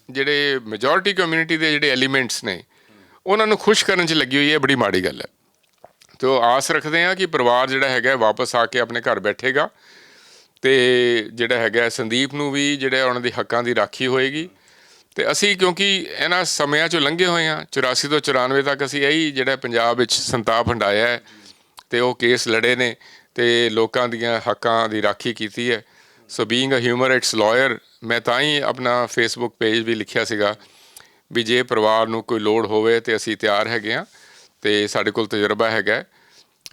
ਜਿਹੜੇ ਮੈਜੋਰਿਟੀ ਕਮਿਊਨਿਟੀ ਦੇ ਜਿਹੜੇ ਐਲੀਮੈਂਟਸ ਨੇ ਉਹਨਾਂ ਨੂੰ ਖੁਸ਼ ਕਰਨ 'ਚ ਲੱਗੀ ਹੋਈ ਹੈ। ਬੜੀ ਮਾੜੀ ਗੱਲ ਹੈ। ਅਤੇ ਉਹ ਆਸ ਰੱਖਦੇ ਹਾਂ ਕਿ ਪਰਿਵਾਰ ਜਿਹੜਾ ਹੈਗਾ ਵਾਪਸ ਆ ਕੇ ਆਪਣੇ ਘਰ ਬੈਠੇਗਾ, ਅਤੇ ਜਿਹੜਾ ਹੈਗਾ ਸੰਦੀਪ ਨੂੰ ਵੀ ਜਿਹੜਾ ਉਹਨਾਂ ਦੇ ਹੱਕਾਂ ਦੀ ਰਾਖੀ ਹੋਏਗੀ। ਅਤੇ ਅਸੀਂ ਕਿਉਂਕਿ ਇਹਨਾਂ ਸਮਿਆਂ 'ਚੋਂ ਲੰਘੇ ਹੋਏ ਹਾਂ, 84 ਤੋਂ 94 ਤੱਕ ਅਸੀਂ ਇਹੀ ਜਿਹੜਾ ਪੰਜਾਬ ਵਿੱਚ ਸੰਤਾਪ ਹੰਢਾਇਆ ਹੈ ਅਤੇ ਉਹ ਕੇਸ ਲੜੇ ਨੇ ਅਤੇ ਲੋਕਾਂ ਦੀਆਂ ਹੱਕਾਂ ਦੀ ਰਾਖੀ ਕੀਤੀ ਹੈ। So being a human rights lawyer, ਮੈਂ ਤਾਂ ਹੀ ਆਪਣਾ ਫੇਸਬੁੱਕ ਪੇਜ ਵੀ ਲਿਖਿਆ ਸੀਗਾ ਵੀ ਜੇ ਪਰਿਵਾਰ ਨੂੰ ਕੋਈ ਲੋੜ ਹੋਵੇ ਤਾਂ ਅਸੀਂ ਤਿਆਰ ਹੈਗੇ ਹਾਂ ਅਤੇ ਸਾਡੇ ਕੋਲ ਤਜਰਬਾ ਹੈਗਾ।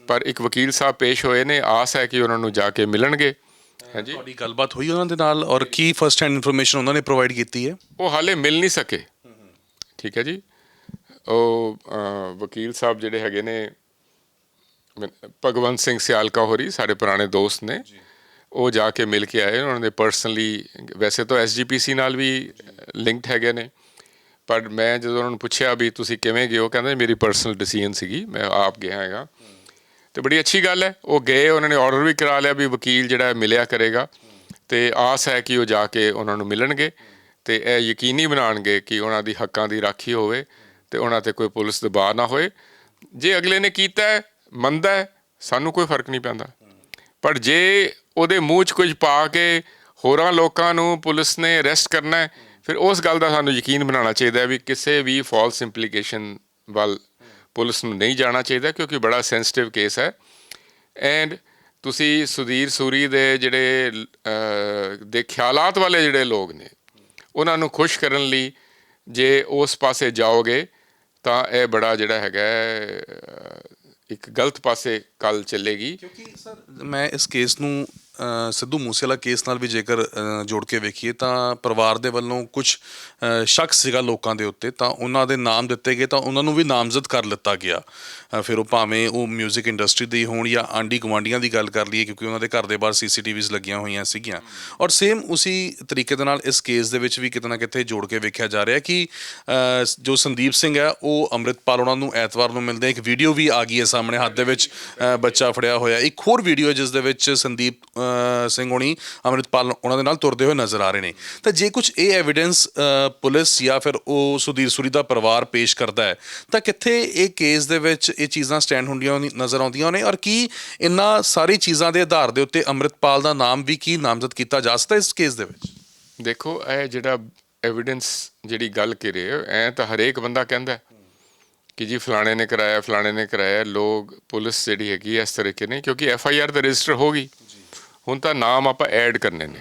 ਪਰ ਇੱਕ ਵਕੀਲ ਸਾਹਿਬ ਪੇਸ਼ ਹੋਏ ਨੇ, ਆਸ ਹੈ ਕਿ ਉਹਨਾਂ ਨੂੰ ਜਾ ਕੇ ਮਿਲਣਗੇ। ਹਾਂਜੀ, ਤੁਹਾਡੀ ਗੱਲਬਾਤ ਹੋਈ ਉਹਨਾਂ ਦੇ ਨਾਲ, ਔਰ ਕੀ ਫਸਟ ਹੈਂਡ ਇਨਫੋਰਮੇਸ਼ਨ ਉਹਨਾਂ ਨੇ ਪ੍ਰੋਵਾਈਡ ਕੀਤੀ ਹੈ? ਉਹ ਹਾਲੇ ਮਿਲ ਨਹੀਂ ਸਕੇ। ਠੀਕ ਹੈ ਜੀ, ਉਹ ਵਕੀਲ ਸਾਹਿਬ ਜਿਹੜੇ ਹੈਗੇ ਨੇ ਭਗਵੰਤ ਸਿੰਘ ਸਿਆਲਕਾ ਹੋਰੀ, ਸਾਡੇ ਪੁਰਾਣੇ ਦੋਸਤ ਨੇ, ਉਹ ਜਾ ਕੇ ਮਿਲ ਕੇ ਆਏ। ਉਹਨਾਂ ਦੇ ਪਰਸਨਲੀ ਵੈਸੇ ਤਾਂ SGPC ਨਾਲ ਵੀ ਲਿੰਕਡ ਹੈਗੇ ਨੇ, ਪਰ ਮੈਂ ਜਦੋਂ ਉਹਨਾਂ ਨੂੰ ਪੁੱਛਿਆ ਵੀ ਤੁਸੀਂ ਕਿਵੇਂ ਗਏ, ਉਹ ਕਹਿੰਦੇ ਮੇਰੀ ਪਰਸਨਲ ਡਿਸੀਜਨ ਸੀਗੀ, ਮੈਂ ਆਪ ਗਿਆ ਹੈਗਾ। ਅਤੇ ਬੜੀ ਅੱਛੀ ਗੱਲ ਹੈ, ਉਹ ਗਏ, ਉਹਨਾਂ ਨੇ ਔਡਰ ਵੀ ਕਰਾ ਲਿਆ ਵੀ ਵਕੀਲ ਜਿਹੜਾ ਮਿਲਿਆ ਕਰੇਗਾ, ਅਤੇ ਆਸ ਹੈ ਕਿ ਉਹ ਜਾ ਕੇ ਉਹਨਾਂ ਨੂੰ ਮਿਲਣਗੇ ਅਤੇ ਇਹ ਯਕੀਨੀ ਬਣਾਉਣਗੇ ਕਿ ਉਹਨਾਂ ਦੀ ਹੱਕਾਂ ਦੀ ਰਾਖੀ ਹੋਵੇ ਅਤੇ ਉਹਨਾਂ 'ਤੇ ਕੋਈ ਪੁਲਿਸ ਦਬਾਅ ਨਾ ਹੋਏ। ਜੇ ਅਗਲੇ ਨੇ ਕੀਤਾ ਹੈ, ਮੰਨਦਾ ਹੈ, ਸਾਨੂੰ ਕੋਈ ਫਰਕ ਨਹੀਂ ਪੈਂਦਾ। ਪਰ ਜੇ ਉਹਦੇ ਮੂੰਹ 'ਚ ਕੁਝ ਪਾ ਕੇ ਹੋਰਾਂ ਲੋਕਾਂ ਨੂੰ ਪੁਲਿਸ ਨੇ ਅਰੈਸਟ ਕਰਨਾ ਹੈ, ਫਿਰ ਉਸ ਗੱਲ ਦਾ ਸਾਨੂੰ ਯਕੀਨ ਬਣਾਉਣਾ ਚਾਹੀਦਾ ਹੈ ਵੀ ਕਿਸੇ ਵੀ ਫਾਲਸ ਇੰਪਲੀਕੇਸ਼ਨ ਵੱਲ ਪੁਲਿਸ ਨੂੰ ਨਹੀਂ ਜਾਣਾ ਚਾਹੀਦਾ, ਕਿਉਂਕਿ ਬੜਾ ਸੈਂਸਿਟਿਵ ਕੇਸ ਹੈ। ਐਂਡ ਤੁਸੀਂ ਸੁਧੀਰ ਸੂਰੀ ਦੇ ਜਿਹੜੇ ਦੇ ਖਿਆਲਾਤ ਵਾਲੇ ਜਿਹੜੇ ਲੋਕ ਨੇ, ਉਹਨਾਂ ਨੂੰ ਖੁਸ਼ ਕਰਨ ਲਈ ਜੇ ਉਸ ਪਾਸੇ ਜਾਓਗੇ ਤਾਂ ਇਹ ਬੜਾ ਜਿਹੜਾ ਹੈਗਾ ਇੱਕ ਗਲਤ ਪਾਸੇ ਕੱਲ ਚੱਲੇਗੀ। ਕਿਉਂਕਿ ਸਰ ਮੈਂ ਇਸ ਕੇਸ ਨੂੰ ਸਿੱਧੂ ਮੂਸੇਵਾਲਾ ਕੇਸ ਨਾਲ ਵੀ ਜੇਕਰ ਜੋੜ ਕੇ ਵੇਖੀਏ ਤਾਂ ਪਰਿਵਾਰ ਦੇ ਵੱਲੋਂ ਕੁਝ ਸ਼ੱਕ ਸੀਗਾ ਲੋਕਾਂ ਦੇ ਉੱਤੇ, ਤਾਂ ਉਹਨਾਂ ਦੇ ਨਾਮ ਦਿੱਤੇ ਗਏ ਤਾਂ ਉਹਨਾਂ ਨੂੰ ਵੀ ਨਾਮਜ਼ਦ ਕਰ ਲਿੱਤਾ ਗਿਆ। ਫਿਰ ਉਹ ਭਾਵੇਂ ਉਹ ਮਿਊਜ਼ਿਕ ਇੰਡਸਟਰੀ ਦੇ ਹੋਣ ਜਾਂ ਆਂਢੀ ਗੁਆਂਢੀਆਂ ਦੀ ਗੱਲ ਕਰ ਲਈਏ, ਕਿਉਂਕਿ ਉਹਨਾਂ ਦੇ ਘਰ ਦੇ ਬਾਹਰ CCTVs ਲੱਗੀਆਂ ਹੋਈਆਂ ਸੀਗੀਆਂ। ਔਰ ਸੇਮ ਉਸੀ ਤਰੀਕੇ ਦੇ ਨਾਲ ਇਸ ਕੇਸ ਦੇ ਵਿੱਚ ਵੀ ਕਿਤੇ ਨਾ ਕਿਤੇ ਜੋੜ ਕੇ ਵੇਖਿਆ ਜਾ ਰਿਹਾ ਕਿ ਜੋ ਸੰਦੀਪ ਸਿੰਘ ਹੈ ਉਹ ਅੰਮ੍ਰਿਤਪਾਲ ਉਹਨਾਂ ਨੂੰ ਐਤਵਾਰ ਨੂੰ ਮਿਲਦੇ, ਇੱਕ ਵੀਡੀਓ ਵੀ ਆ ਗਈ ਹੈ ਸਾਹਮਣੇ, ਹੱਥ ਦੇ ਵਿੱਚ ਬੱਚਾ ਫੜਿਆ ਹੋਇਆ। ਇੱਕ ਹੋਰ ਵੀਡੀਓ ਹੈ ਜਿਸ ਦੇ ਵਿੱਚ ਸੰਦੀਪ ਸਿੰਘ ਹੋਣੀ ਅੰਮ੍ਰਿਤਪਾਲ ਉਹਨਾਂ ਦੇ ਨਾਲ ਤੁਰਦੇ ਹੋਏ ਨਜ਼ਰ ਆ ਰਹੇ ਨੇ। ਤਾਂ ਜੇ ਕੁਝ ਇਹ ਐਵੀਡੈਂਸ ਪੁਲਿਸ ਜਾਂ ਫਿਰ ਉਹ ਸੁਧੀਰ ਸੂਰੀ ਦਾ ਪਰਿਵਾਰ ਪੇਸ਼ ਕਰਦਾ ਹੈ ਤਾਂ ਕਿੱਥੇ ਇਹ ਕੇਸ ਦੇ ਵਿੱਚ ਇਹ ਚੀਜ਼ਾਂ ਸਟੈਂਡ ਹੁੰਦੀਆਂ ਨਜ਼ਰ ਆਉਂਦੀਆਂ ਨੇ, ਔਰ ਕੀ ਇਹਨਾਂ ਸਾਰੀ ਚੀਜ਼ਾਂ ਦੇ ਆਧਾਰ ਦੇ ਉੱਤੇ ਅੰਮ੍ਰਿਤਪਾਲ ਦਾ ਨਾਮ ਵੀ ਕੀ ਨਾਮਜ਼ਦ ਕੀਤਾ ਜਾ ਸਕਦਾ ਇਸ ਕੇਸ ਦੇ ਵਿੱਚ? ਦੇਖੋ, ਇਹ ਜਿਹੜਾ ਐਵੀਡੈਂਸ ਜਿਹੜੀ ਗੱਲ ਕਰ ਰਹੇ ਹੋ, ਐ ਤਾਂ ਹਰੇਕ ਬੰਦਾ ਕਹਿੰਦਾ ਕਿ ਜੀ ਫਲਾਣੇ ਨੇ ਕਰਾਇਆ, ਫਲਾਣੇ ਨੇ ਕਰਾਇਆ। ਲੋਕ ਪੁਲਿਸ ਜਿਹੜੀ ਹੈਗੀ ਇਸ ਤਰੀਕੇ ਨਹੀਂ, ਕਿਉਂਕਿ FIR ਤਾਂ ਰਜਿਸਟਰ ਹੋ ਗਈ, ਹੁਣ ਤਾਂ ਨਾਮ ਆਪਾਂ ਐਡ ਕਰਨੇ ਨੇ।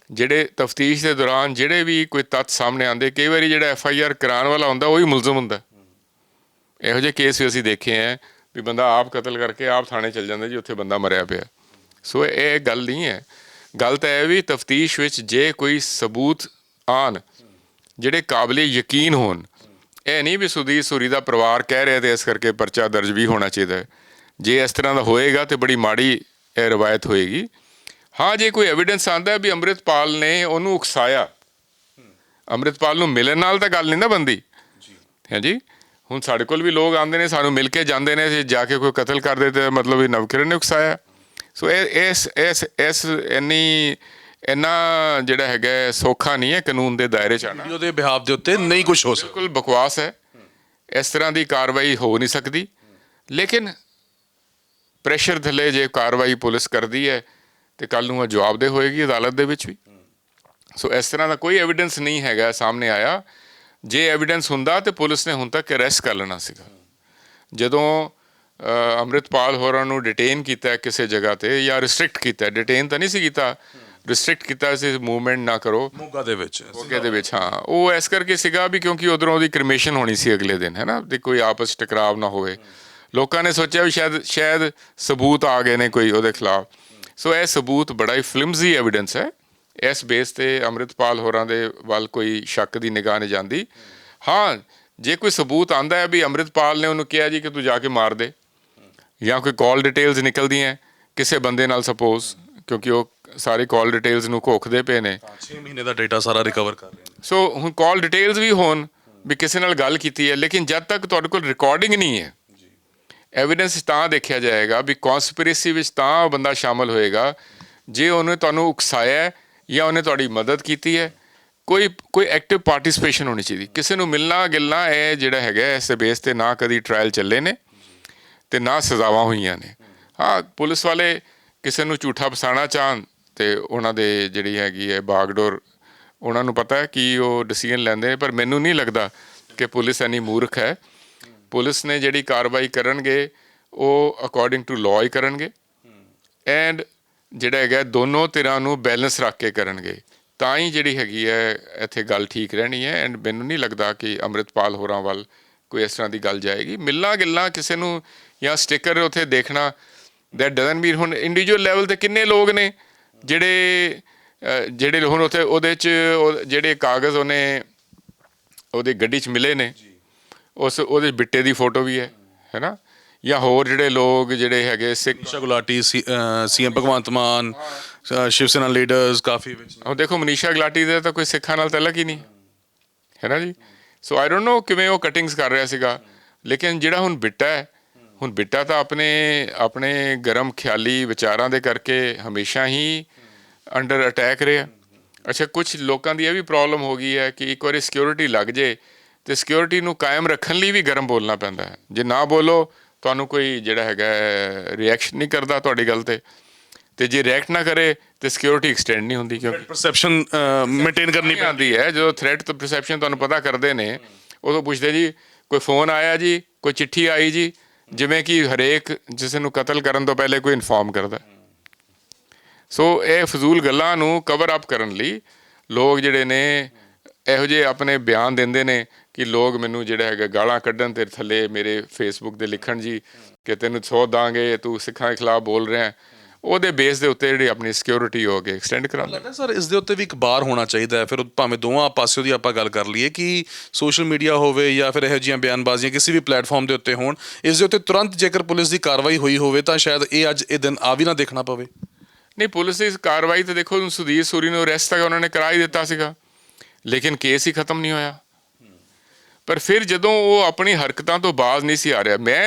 ਜਿਹੜੇ ਤਫਤੀਸ਼ ਦੇ ਦੌਰਾਨ ਜਿਹੜੇ ਵੀ ਕੋਈ ਤੱਥ ਸਾਹਮਣੇ ਆਉਂਦੇ, ਕਈ ਵਾਰੀ ਜਿਹੜਾ FIR ਕਰਾਉਣ ਵਾਲਾ ਹੁੰਦਾ ਉਹੀ ਮੁਲਜ਼ਮ ਹੁੰਦਾ। ਇਹੋ ਜਿਹੇ ਕੇਸ ਵੀ ਅਸੀਂ ਦੇਖੇ ਹੈ ਵੀ ਬੰਦਾ ਆਪ ਕਤਲ ਕਰਕੇ ਆਪ ਥਾਣੇ ਚਲ ਜਾਂਦਾ ਜੀ, ਉੱਥੇ ਬੰਦਾ ਮਰਿਆ ਪਿਆ। ਸੋ ਇਹ ਗੱਲ ਨਹੀਂ ਹੈ। ਗੱਲ ਤਾਂ ਇਹ ਵੀ ਤਫਤੀਸ਼ ਵਿੱਚ ਜੇ ਕੋਈ ਸਬੂਤ ਆਉਣ ਜਿਹੜੇ ਕਾਬਲੇ ਯਕੀਨ ਹੋਣ, ਇਹ ਨਹੀਂ ਵੀ ਸੁਧੀਰ ਸੂਰੀ ਦਾ ਪਰਿਵਾਰ ਕਹਿ ਰਿਹਾ ਤੇ ਇਸ ਕਰਕੇ ਪਰਚਾ ਦਰਜ ਵੀ ਹੋਣਾ ਚਾਹੀਦਾ ਹੈ। ਜੇ ਇਸ ਤਰ੍ਹਾਂ ਦਾ ਹੋਏਗਾ ਤਾਂ ਬੜੀ ਮਾੜੀ ਇਹ ਰਵਾਇਤ ਹੋਏਗੀ। ਹਾਂ, ਜੇ ਕੋਈ ਐਵੀਡੈਂਸ ਆਉਂਦਾ ਵੀ ਅੰਮ੍ਰਿਤਪਾਲ ਨੇ ਉਹਨੂੰ ਉਕਸਾਇਆ, ਅੰਮ੍ਰਿਤਪਾਲ ਨੂੰ ਮਿਲਣ ਨਾਲ ਤਾਂ ਗੱਲ ਨਹੀਂ ਨਾ ਬਣਦੀ ਹੈ ਜੀ। ਹੁਣ ਸਾਡੇ ਕੋਲ ਵੀ ਲੋਕ ਆਉਂਦੇ ਨੇ, ਸਾਨੂੰ ਮਿਲ ਕੇ ਜਾਂਦੇ ਨੇ, ਜਾ ਕੇ ਕੋਈ ਕਤਲ ਕਰ ਦੇ ਤੇ ਮਤਲਬ ਇਹ ਨਵਕਿਰਨ ਨੇ ਉਕਸਾਇਆ। ਸੋ ਇਸ ਇੰਨਾ ਜਿਹੜਾ ਹੈਗਾ ਸੌਖਾ ਨਹੀਂ ਹੈ ਕਾਨੂੰਨ ਦੇ ਦਾਇਰੇ 'ਚ ਆਉਣਾ। ਉਹਦੇ ਬਿਹਾਫ ਦੇ ਉੱਤੇ ਨਹੀਂ ਕੁਝ ਹੋ ਸਕਦਾ, ਬਿਲਕੁਲ ਬਕਵਾਸ ਹੈ। ਇਸ ਤਰ੍ਹਾਂ ਦੀ ਕਾਰਵਾਈ ਹੋ ਨਹੀਂ ਸਕਦੀ। ਲੇਕਿਨ ਪ੍ਰੈਸ਼ਰ ਥੱਲੇ ਜੇ ਕਾਰਵਾਈ ਪੁਲਿਸ ਕਰਦੀ ਹੈ ਤੇ ਕੱਲ੍ਹ ਨੂੰ ਉਹ ਜਵਾਬਦੇਹ ਹੋਏਗੀ ਅਦਾਲਤ ਦੇ ਵਿੱਚ ਵੀ। ਸੋ ਇਸ ਤਰ੍ਹਾਂ ਦਾ ਕੋਈ ਐਵੀਡੈਂਸ ਨਹੀਂ ਹੈਗਾ ਸਾਹਮਣੇ ਆਇਆ। ਜੇ ਐਵੀਡੈਂਸ ਹੁੰਦਾ ਤਾਂ ਪੁਲਿਸ ਨੇ ਹੁਣ ਤੱਕ ਅਰੈਸਟ ਕਰ ਲੈਣਾ ਸੀਗਾ। ਜਦੋਂ ਅੰਮ੍ਰਿਤਪਾਲ ਹੋਰਾਂ ਨੂੰ ਡਿਟੇਨ ਕੀਤਾ ਕਿਸੇ ਜਗ੍ਹਾ 'ਤੇ ਜਾਂ ਰਿਸਟ੍ਰਿਕਟ ਕੀਤਾ, ਡਿਟੇਨ ਤਾਂ ਨਹੀਂ ਸੀ ਕੀਤਾ, ਰਿਸਟ੍ਰਿਕਟ ਕੀਤਾ ਸੀ, ਮੂਵਮੈਂਟ ਨਾ ਕਰੋ ਮੋਗਾ ਦੇ ਵਿੱਚ। ਹਾਂ, ਉਹ ਇਸ ਕਰਕੇ ਸੀਗਾ ਵੀ ਕਿਉਂਕਿ ਉੱਧਰੋਂ ਉਹਦੀ ਕ੍ਰਿਮੇਸ਼ਨ ਹੋਣੀ ਸੀ ਅਗਲੇ ਦਿਨ, ਹੈ ਨਾ, ਤੇ ਕੋਈ ਆਪਸ ਟਕਰਾਵ ਨਾ ਹੋਵੇ। ਲੋਕਾਂ ਨੇ ਸੋਚਿਆ ਵੀ ਸ਼ਾਇਦ ਸਬੂਤ ਆ ਗਏ ਨੇ ਕੋਈ ਉਹਦੇ ਖਿਲਾਫ। ਸੋ ਇਹ ਸਬੂਤ ਬੜਾ ਹੀ ਫਲਿਮਜ਼ੀ ਐਵੀਡੈਂਸ ਹੈ। ਇਸ ਬੇਸ 'ਤੇ ਅੰਮ੍ਰਿਤਪਾਲ ਹੋਰਾਂ ਦੇ ਵੱਲ ਕੋਈ ਸ਼ੱਕ ਦੀ ਨਿਗਾਹ ਨਹੀਂ ਜਾਂਦੀ। ਹਾਂ, ਜੇ ਕੋਈ ਸਬੂਤ ਆਉਂਦਾ ਹੈ ਵੀ ਅੰਮ੍ਰਿਤਪਾਲ ਨੇ ਉਹਨੂੰ ਕਿਹਾ ਜੀ ਕਿ ਤੂੰ ਜਾ ਕੇ ਮਾਰ ਦੇ, ਜਾਂ ਕੋਈ ਕਾਲ ਡਿਟੇਲਸ ਨਿਕਲਦੀਆਂ ਕਿਸੇ ਬੰਦੇ ਨਾਲ, ਸਪੋਜ਼, ਕਿਉਂਕਿ ਉਹ ਸਾਰੀ ਕਾਲ ਡਿਟੇਲਸ ਨੂੰ ਘੋਖਦੇ ਪਏ ਨੇ, 6 ਮਹੀਨੇ ਦਾ ਡੇਟਾ ਸਾਰਾ ਰਿਕਵਰ ਕਰ ਰਹੇ ਨੇ। ਸੋ ਹੁਣ ਕਾਲ ਡਿਟੇਲਸ ਵੀ ਹੋਣ ਵੀ ਕਿਸੇ ਨਾਲ ਗੱਲ ਕੀਤੀ ਹੈ, ਲੇਕਿਨ ਜਦ ਤੱਕ ਤੁਹਾਡੇ ਕੋਲ ਰਿਕਾਰਡਿੰਗ ਨਹੀਂ ਹੈ, ਐਵੀਡੈਂਸ ਤਾਂ ਦੇਖਿਆ ਜਾਏਗਾ ਵੀ ਕੌਨਸਪੀਰੇਸੀ ਵਿੱਚ ਤਾਂ ਉਹ ਬੰਦਾ ਸ਼ਾਮਲ ਹੋਏਗਾ ਜੇ ਉਹਨੇ ਤੁਹਾਨੂੰ ਉਕਸਾਇਆ ਜਾਂ ਉਹਨੇ ਤੁਹਾਡੀ ਮਦਦ ਕੀਤੀ ਹੈ। ਕੋਈ ਐਕਟਿਵ ਪਾਰਟਿਸਿਪੇਸ਼ਨ ਹੋਣੀ ਚਾਹੀਦੀ। ਕਿਸੇ ਨੂੰ ਮਿਲਣਾ ਗਿਲਣਾ ਇਹ ਜਿਹੜਾ ਹੈਗਾ ਇਸ ਬੇਸ 'ਤੇ ਨਾ ਕਦੀ ਟਰਾਇਲ ਚੱਲੇ ਨੇ ਅਤੇ ਨਾ ਸਜ਼ਾਵਾਂ ਹੋਈਆਂ ਨੇ। ਹਾਂ, ਪੁਲਿਸ ਵਾਲੇ ਕਿਸੇ ਨੂੰ ਝੂਠਾ ਫਸਾਉਣਾ ਚਾਹਣ ਅਤੇ ਉਹਨਾਂ ਦੇ ਜਿਹੜੀ ਹੈਗੀ ਹੈ ਬਾਗਡੋਰ, ਉਹਨਾਂ ਨੂੰ ਪਤਾ ਹੈ ਕਿ ਉਹ ਡਿਸੀਜ਼ਨ ਲੈਂਦੇ ਨੇ। ਪਰ ਮੈਨੂੰ ਨਹੀਂ ਲੱਗਦਾ ਕਿ ਪੁਲਿਸ ਇੰਨੀ ਮੂਰਖ ਹੈ। ਪੁਲਿਸ ਨੇ ਜਿਹੜੀ ਕਾਰਵਾਈ ਕਰਨਗੇ ਉਹ ਅਕੋਰਡਿੰਗ ਟੂ ਲਾਅ ਹੀ ਕਰਨਗੇ, ਐਂਡ ਜਿਹੜਾ ਹੈਗਾ ਦੋਨੋਂ ਧਿਰਾਂ ਨੂੰ ਬੈਲੈਂਸ ਰੱਖ ਕੇ ਕਰਨਗੇ, ਤਾਂ ਹੀ ਜਿਹੜੀ ਹੈਗੀ ਹੈ ਇੱਥੇ ਗੱਲ ਠੀਕ ਰਹਿਣੀ ਹੈ। ਐਂਡ ਮੈਨੂੰ ਨਹੀਂ ਲੱਗਦਾ ਕਿ ਅੰਮ੍ਰਿਤਪਾਲ ਹੋਰਾਂ ਵੱਲ ਕੋਈ ਇਸ ਤਰ੍ਹਾਂ ਦੀ ਗੱਲ ਜਾਏਗੀ। ਮਿਲਣਾ ਗਿਲਣਾ ਕਿਸੇ ਨੂੰ ਜਾਂ ਸਟਿੱਕਰ ਉੱਥੇ ਦੇਖਣਾ, ਦੈਟ ਡਜ਼ਨਟ ਮੀਨ ਹੁਣ ਇੰਡੀਵਿਜੂਅਲ ਲੈਵਲ 'ਤੇ ਕਿੰਨੇ ਲੋਕ ਨੇ ਜਿਹੜੇ ਹੁਣ ਉੱਥੇ ਉਹਦੇ 'ਚ ਜਿਹੜੇ ਕਾਗਜ਼ ਉਹਦੀ ਗੱਡੀ 'ਚ ਮਿਲੇ ਨੇ, ਉਹਦੇ ਬਿੱਟੇ ਦੀ ਫੋਟੋ ਵੀ ਹੈ ਨਾ, ਜਾਂ ਹੋਰ ਜਿਹੜੇ ਲੋਕ ਜਿਹੜੇ ਹੈਗੇ ਸਿੱਖ, ਮਨੀਸ਼ਾ ਗੁਲਾਟੀ, CM ਭਗਵੰਤ ਮਾਨ, ਸ਼ਿਵ ਸੈਨਾ ਲੀਡਰਸ ਕਾਫੀ ਵਿੱਚ। ਉਹ ਦੇਖੋ ਮਨੀਸ਼ਾ ਗੁਲਾਟੀ ਦਾ ਤਾਂ ਕੋਈ ਸਿੱਖਾਂ ਨਾਲ ਤਲਕ ਹੀ ਨਹੀਂ ਹੈ ਨਾ ਜੀ। ਸੋ ਆਈ ਡੋਂਟ ਨੋ ਕਿਵੇਂ ਉਹ ਕਟਿੰਗਸ ਕਰ ਰਿਹਾ ਸੀਗਾ। ਲੇਕਿਨ ਜਿਹੜਾ ਹੁਣ ਬਿੱਟਾ ਹੈ, ਹੁਣ ਬਿੱਟਾ ਤਾਂ ਆਪਣੇ ਗਰਮ ਖਿਆਲੀ ਵਿਚਾਰਾਂ ਦੇ ਕਰਕੇ ਹਮੇਸ਼ਾ ਹੀ ਅੰਡਰ ਅਟੈਕ ਰਿਹਾ। ਅੱਛਾ, ਕੁਛ ਲੋਕਾਂ ਦੀ ਇਹ ਵੀ ਪ੍ਰੋਬਲਮ ਹੋ ਗਈ ਹੈ ਕਿ ਇੱਕ ਵਾਰੀ ਸਿਕਿਉਰਿਟੀ ਲੱਗ ਜੇ ਤੇ ਸਿਕਿਉਰਿਟੀ ਨੂੰ ਕਾਇਮ ਰੱਖਣ ਲਈ ਵੀ ਗਰਮ ਬੋਲਣਾ ਪੈਂਦਾ ਹੈ। ਜੇ ਨਾ ਬੋਲੋ ਤੁਹਾਨੂੰ ਕੋਈ ਜਿਹੜਾ ਹੈਗਾ ਰਿਐਕਸ਼ਨ ਨਹੀਂ ਕਰਦਾ ਤੁਹਾਡੀ ਗੱਲ ਤੇ ਜੇ ਰਿਐਕਟ ਨਾ ਕਰੇ ਤੇ ਸਿਕਿਉਰਿਟੀ ਐਕਸਟੈਂਡ ਨਹੀਂ ਹੁੰਦੀ, ਕਿਉਂਕਿ ਪਰਸੈਪਸ਼ਨ ਮੇਨਟੇਨ ਕਰਨੀ ਪੈਂਦੀ ਆਉਂਦੀ ਹੈ। ਜਦੋਂ ਥ੍ਰੈਟ ਤੋਂ ਪਰਸੈਪਸ਼ਨ ਤੁਹਾਨੂੰ ਪਤਾ ਕਰਦੇ ਨੇ, ਉਦੋਂ ਪੁੱਛਦੇ ਜੀ ਕੋਈ ਫੋਨ ਆਇਆ ਜੀ, ਕੋਈ ਚਿੱਠੀ ਆਈ ਜੀ, ਜਿਵੇਂ ਕਿ ਹਰੇਕ ਕਿਸੇ ਨੂੰ ਕਤਲ ਕਰਨ ਤੋਂ ਪਹਿਲੇ ਕੋਈ ਇਨਫੋਰਮ ਕਰਦਾ। ਸੋ ਇਹ ਫਜ਼ੂਲ ਗੱਲਾਂ ਨੂੰ ਕਵਰ ਅਪ ਕਰਨ ਲਈ ਲੋਕ ਜਿਹੜੇ ਨੇ ਇਹੋ ਜਿਹੇ ਆਪਣੇ ਬਿਆਨ ਦਿੰਦੇ ਨੇ ਕਿ ਲੋਕ ਮੈਨੂੰ ਜਿਹੜਾ ਹੈਗਾ ਗਾਲਾਂ ਕੱਢਣ ਤੇ ਥੱਲੇ ਮੇਰੇ ਫੇਸਬੁੱਕ ਦੇ ਲਿਖਣ ਜੀ ਕਿ ਤੈਨੂੰ ਸੌ ਦਾਂਗੇ, ਤੂੰ ਸਿੱਖਾਂ ਦੇ ਖਿਲਾਫ ਬੋਲ ਰਿਹਾ, ਉਹਦੇ ਬੇਸ ਦੇ ਉੱਤੇ ਜਿਹੜੀ ਆਪਣੀ ਸਿਕਿਉਰਿਟੀ ਹੋ ਕੇ ਐਕਸਟੈਂਡ ਕਰਾਉਂਦੇ। ਲੱਗਦਾ ਸਰ ਇਸ ਦੇ ਉੱਤੇ ਵੀ ਇੱਕ ਬਾਰ ਹੋਣਾ ਚਾਹੀਦਾ ਹੈ, ਫਿਰ ਭਾਵੇਂ ਦੋਵਾਂ ਪਾਸਿਓਂ ਦੀ ਆਪਾਂ ਗੱਲ ਕਰ ਲਈਏ ਕਿ ਸੋਸ਼ਲ ਮੀਡੀਆ ਹੋਵੇ ਜਾਂ ਫਿਰ ਇਹੋ ਜਿਹੀਆਂ ਬਿਆਨਬਾਜ਼ੀਆਂ ਕਿਸੇ ਵੀ ਪਲੇਟਫਾਰਮ ਦੇ ਉੱਤੇ ਹੋਣ, ਇਸ ਦੇ ਉੱਤੇ ਤੁਰੰਤ ਜੇਕਰ ਪੁਲਿਸ ਦੀ ਕਾਰਵਾਈ ਹੋਈ ਹੋਵੇ ਤਾਂ ਸ਼ਾਇਦ ਇਹ ਅੱਜ ਇਹ ਦਿਨ ਆ ਵੀ ਨਾ ਦੇਖਣਾ ਪਵੇ। ਨਹੀਂ, ਪੁਲਿਸ ਦੀ ਕਾਰਵਾਈ ਤਾਂ ਦੇਖੋ, ਸੁਧੀਰ ਸੂਰੀ ਨੂੰ ਅਰੈਸਟ ਤੱਕ ਉਹਨਾਂ ਨੇ ਕਰਾ ਹੀ ਦਿੱਤਾ ਸੀਗਾ, ਲੇਕਿਨ ਕੇਸ ਹੀ ਖਤਮ ਨਹੀਂ ਹੋਇਆ। ਪਰ ਫਿਰ ਜਦੋਂ ਉਹ ਆਪਣੀ ਹਰਕਤਾਂ ਤੋਂ ਬਾਜ਼ ਨਹੀਂ ਸੀ ਆ ਰਿਹਾ,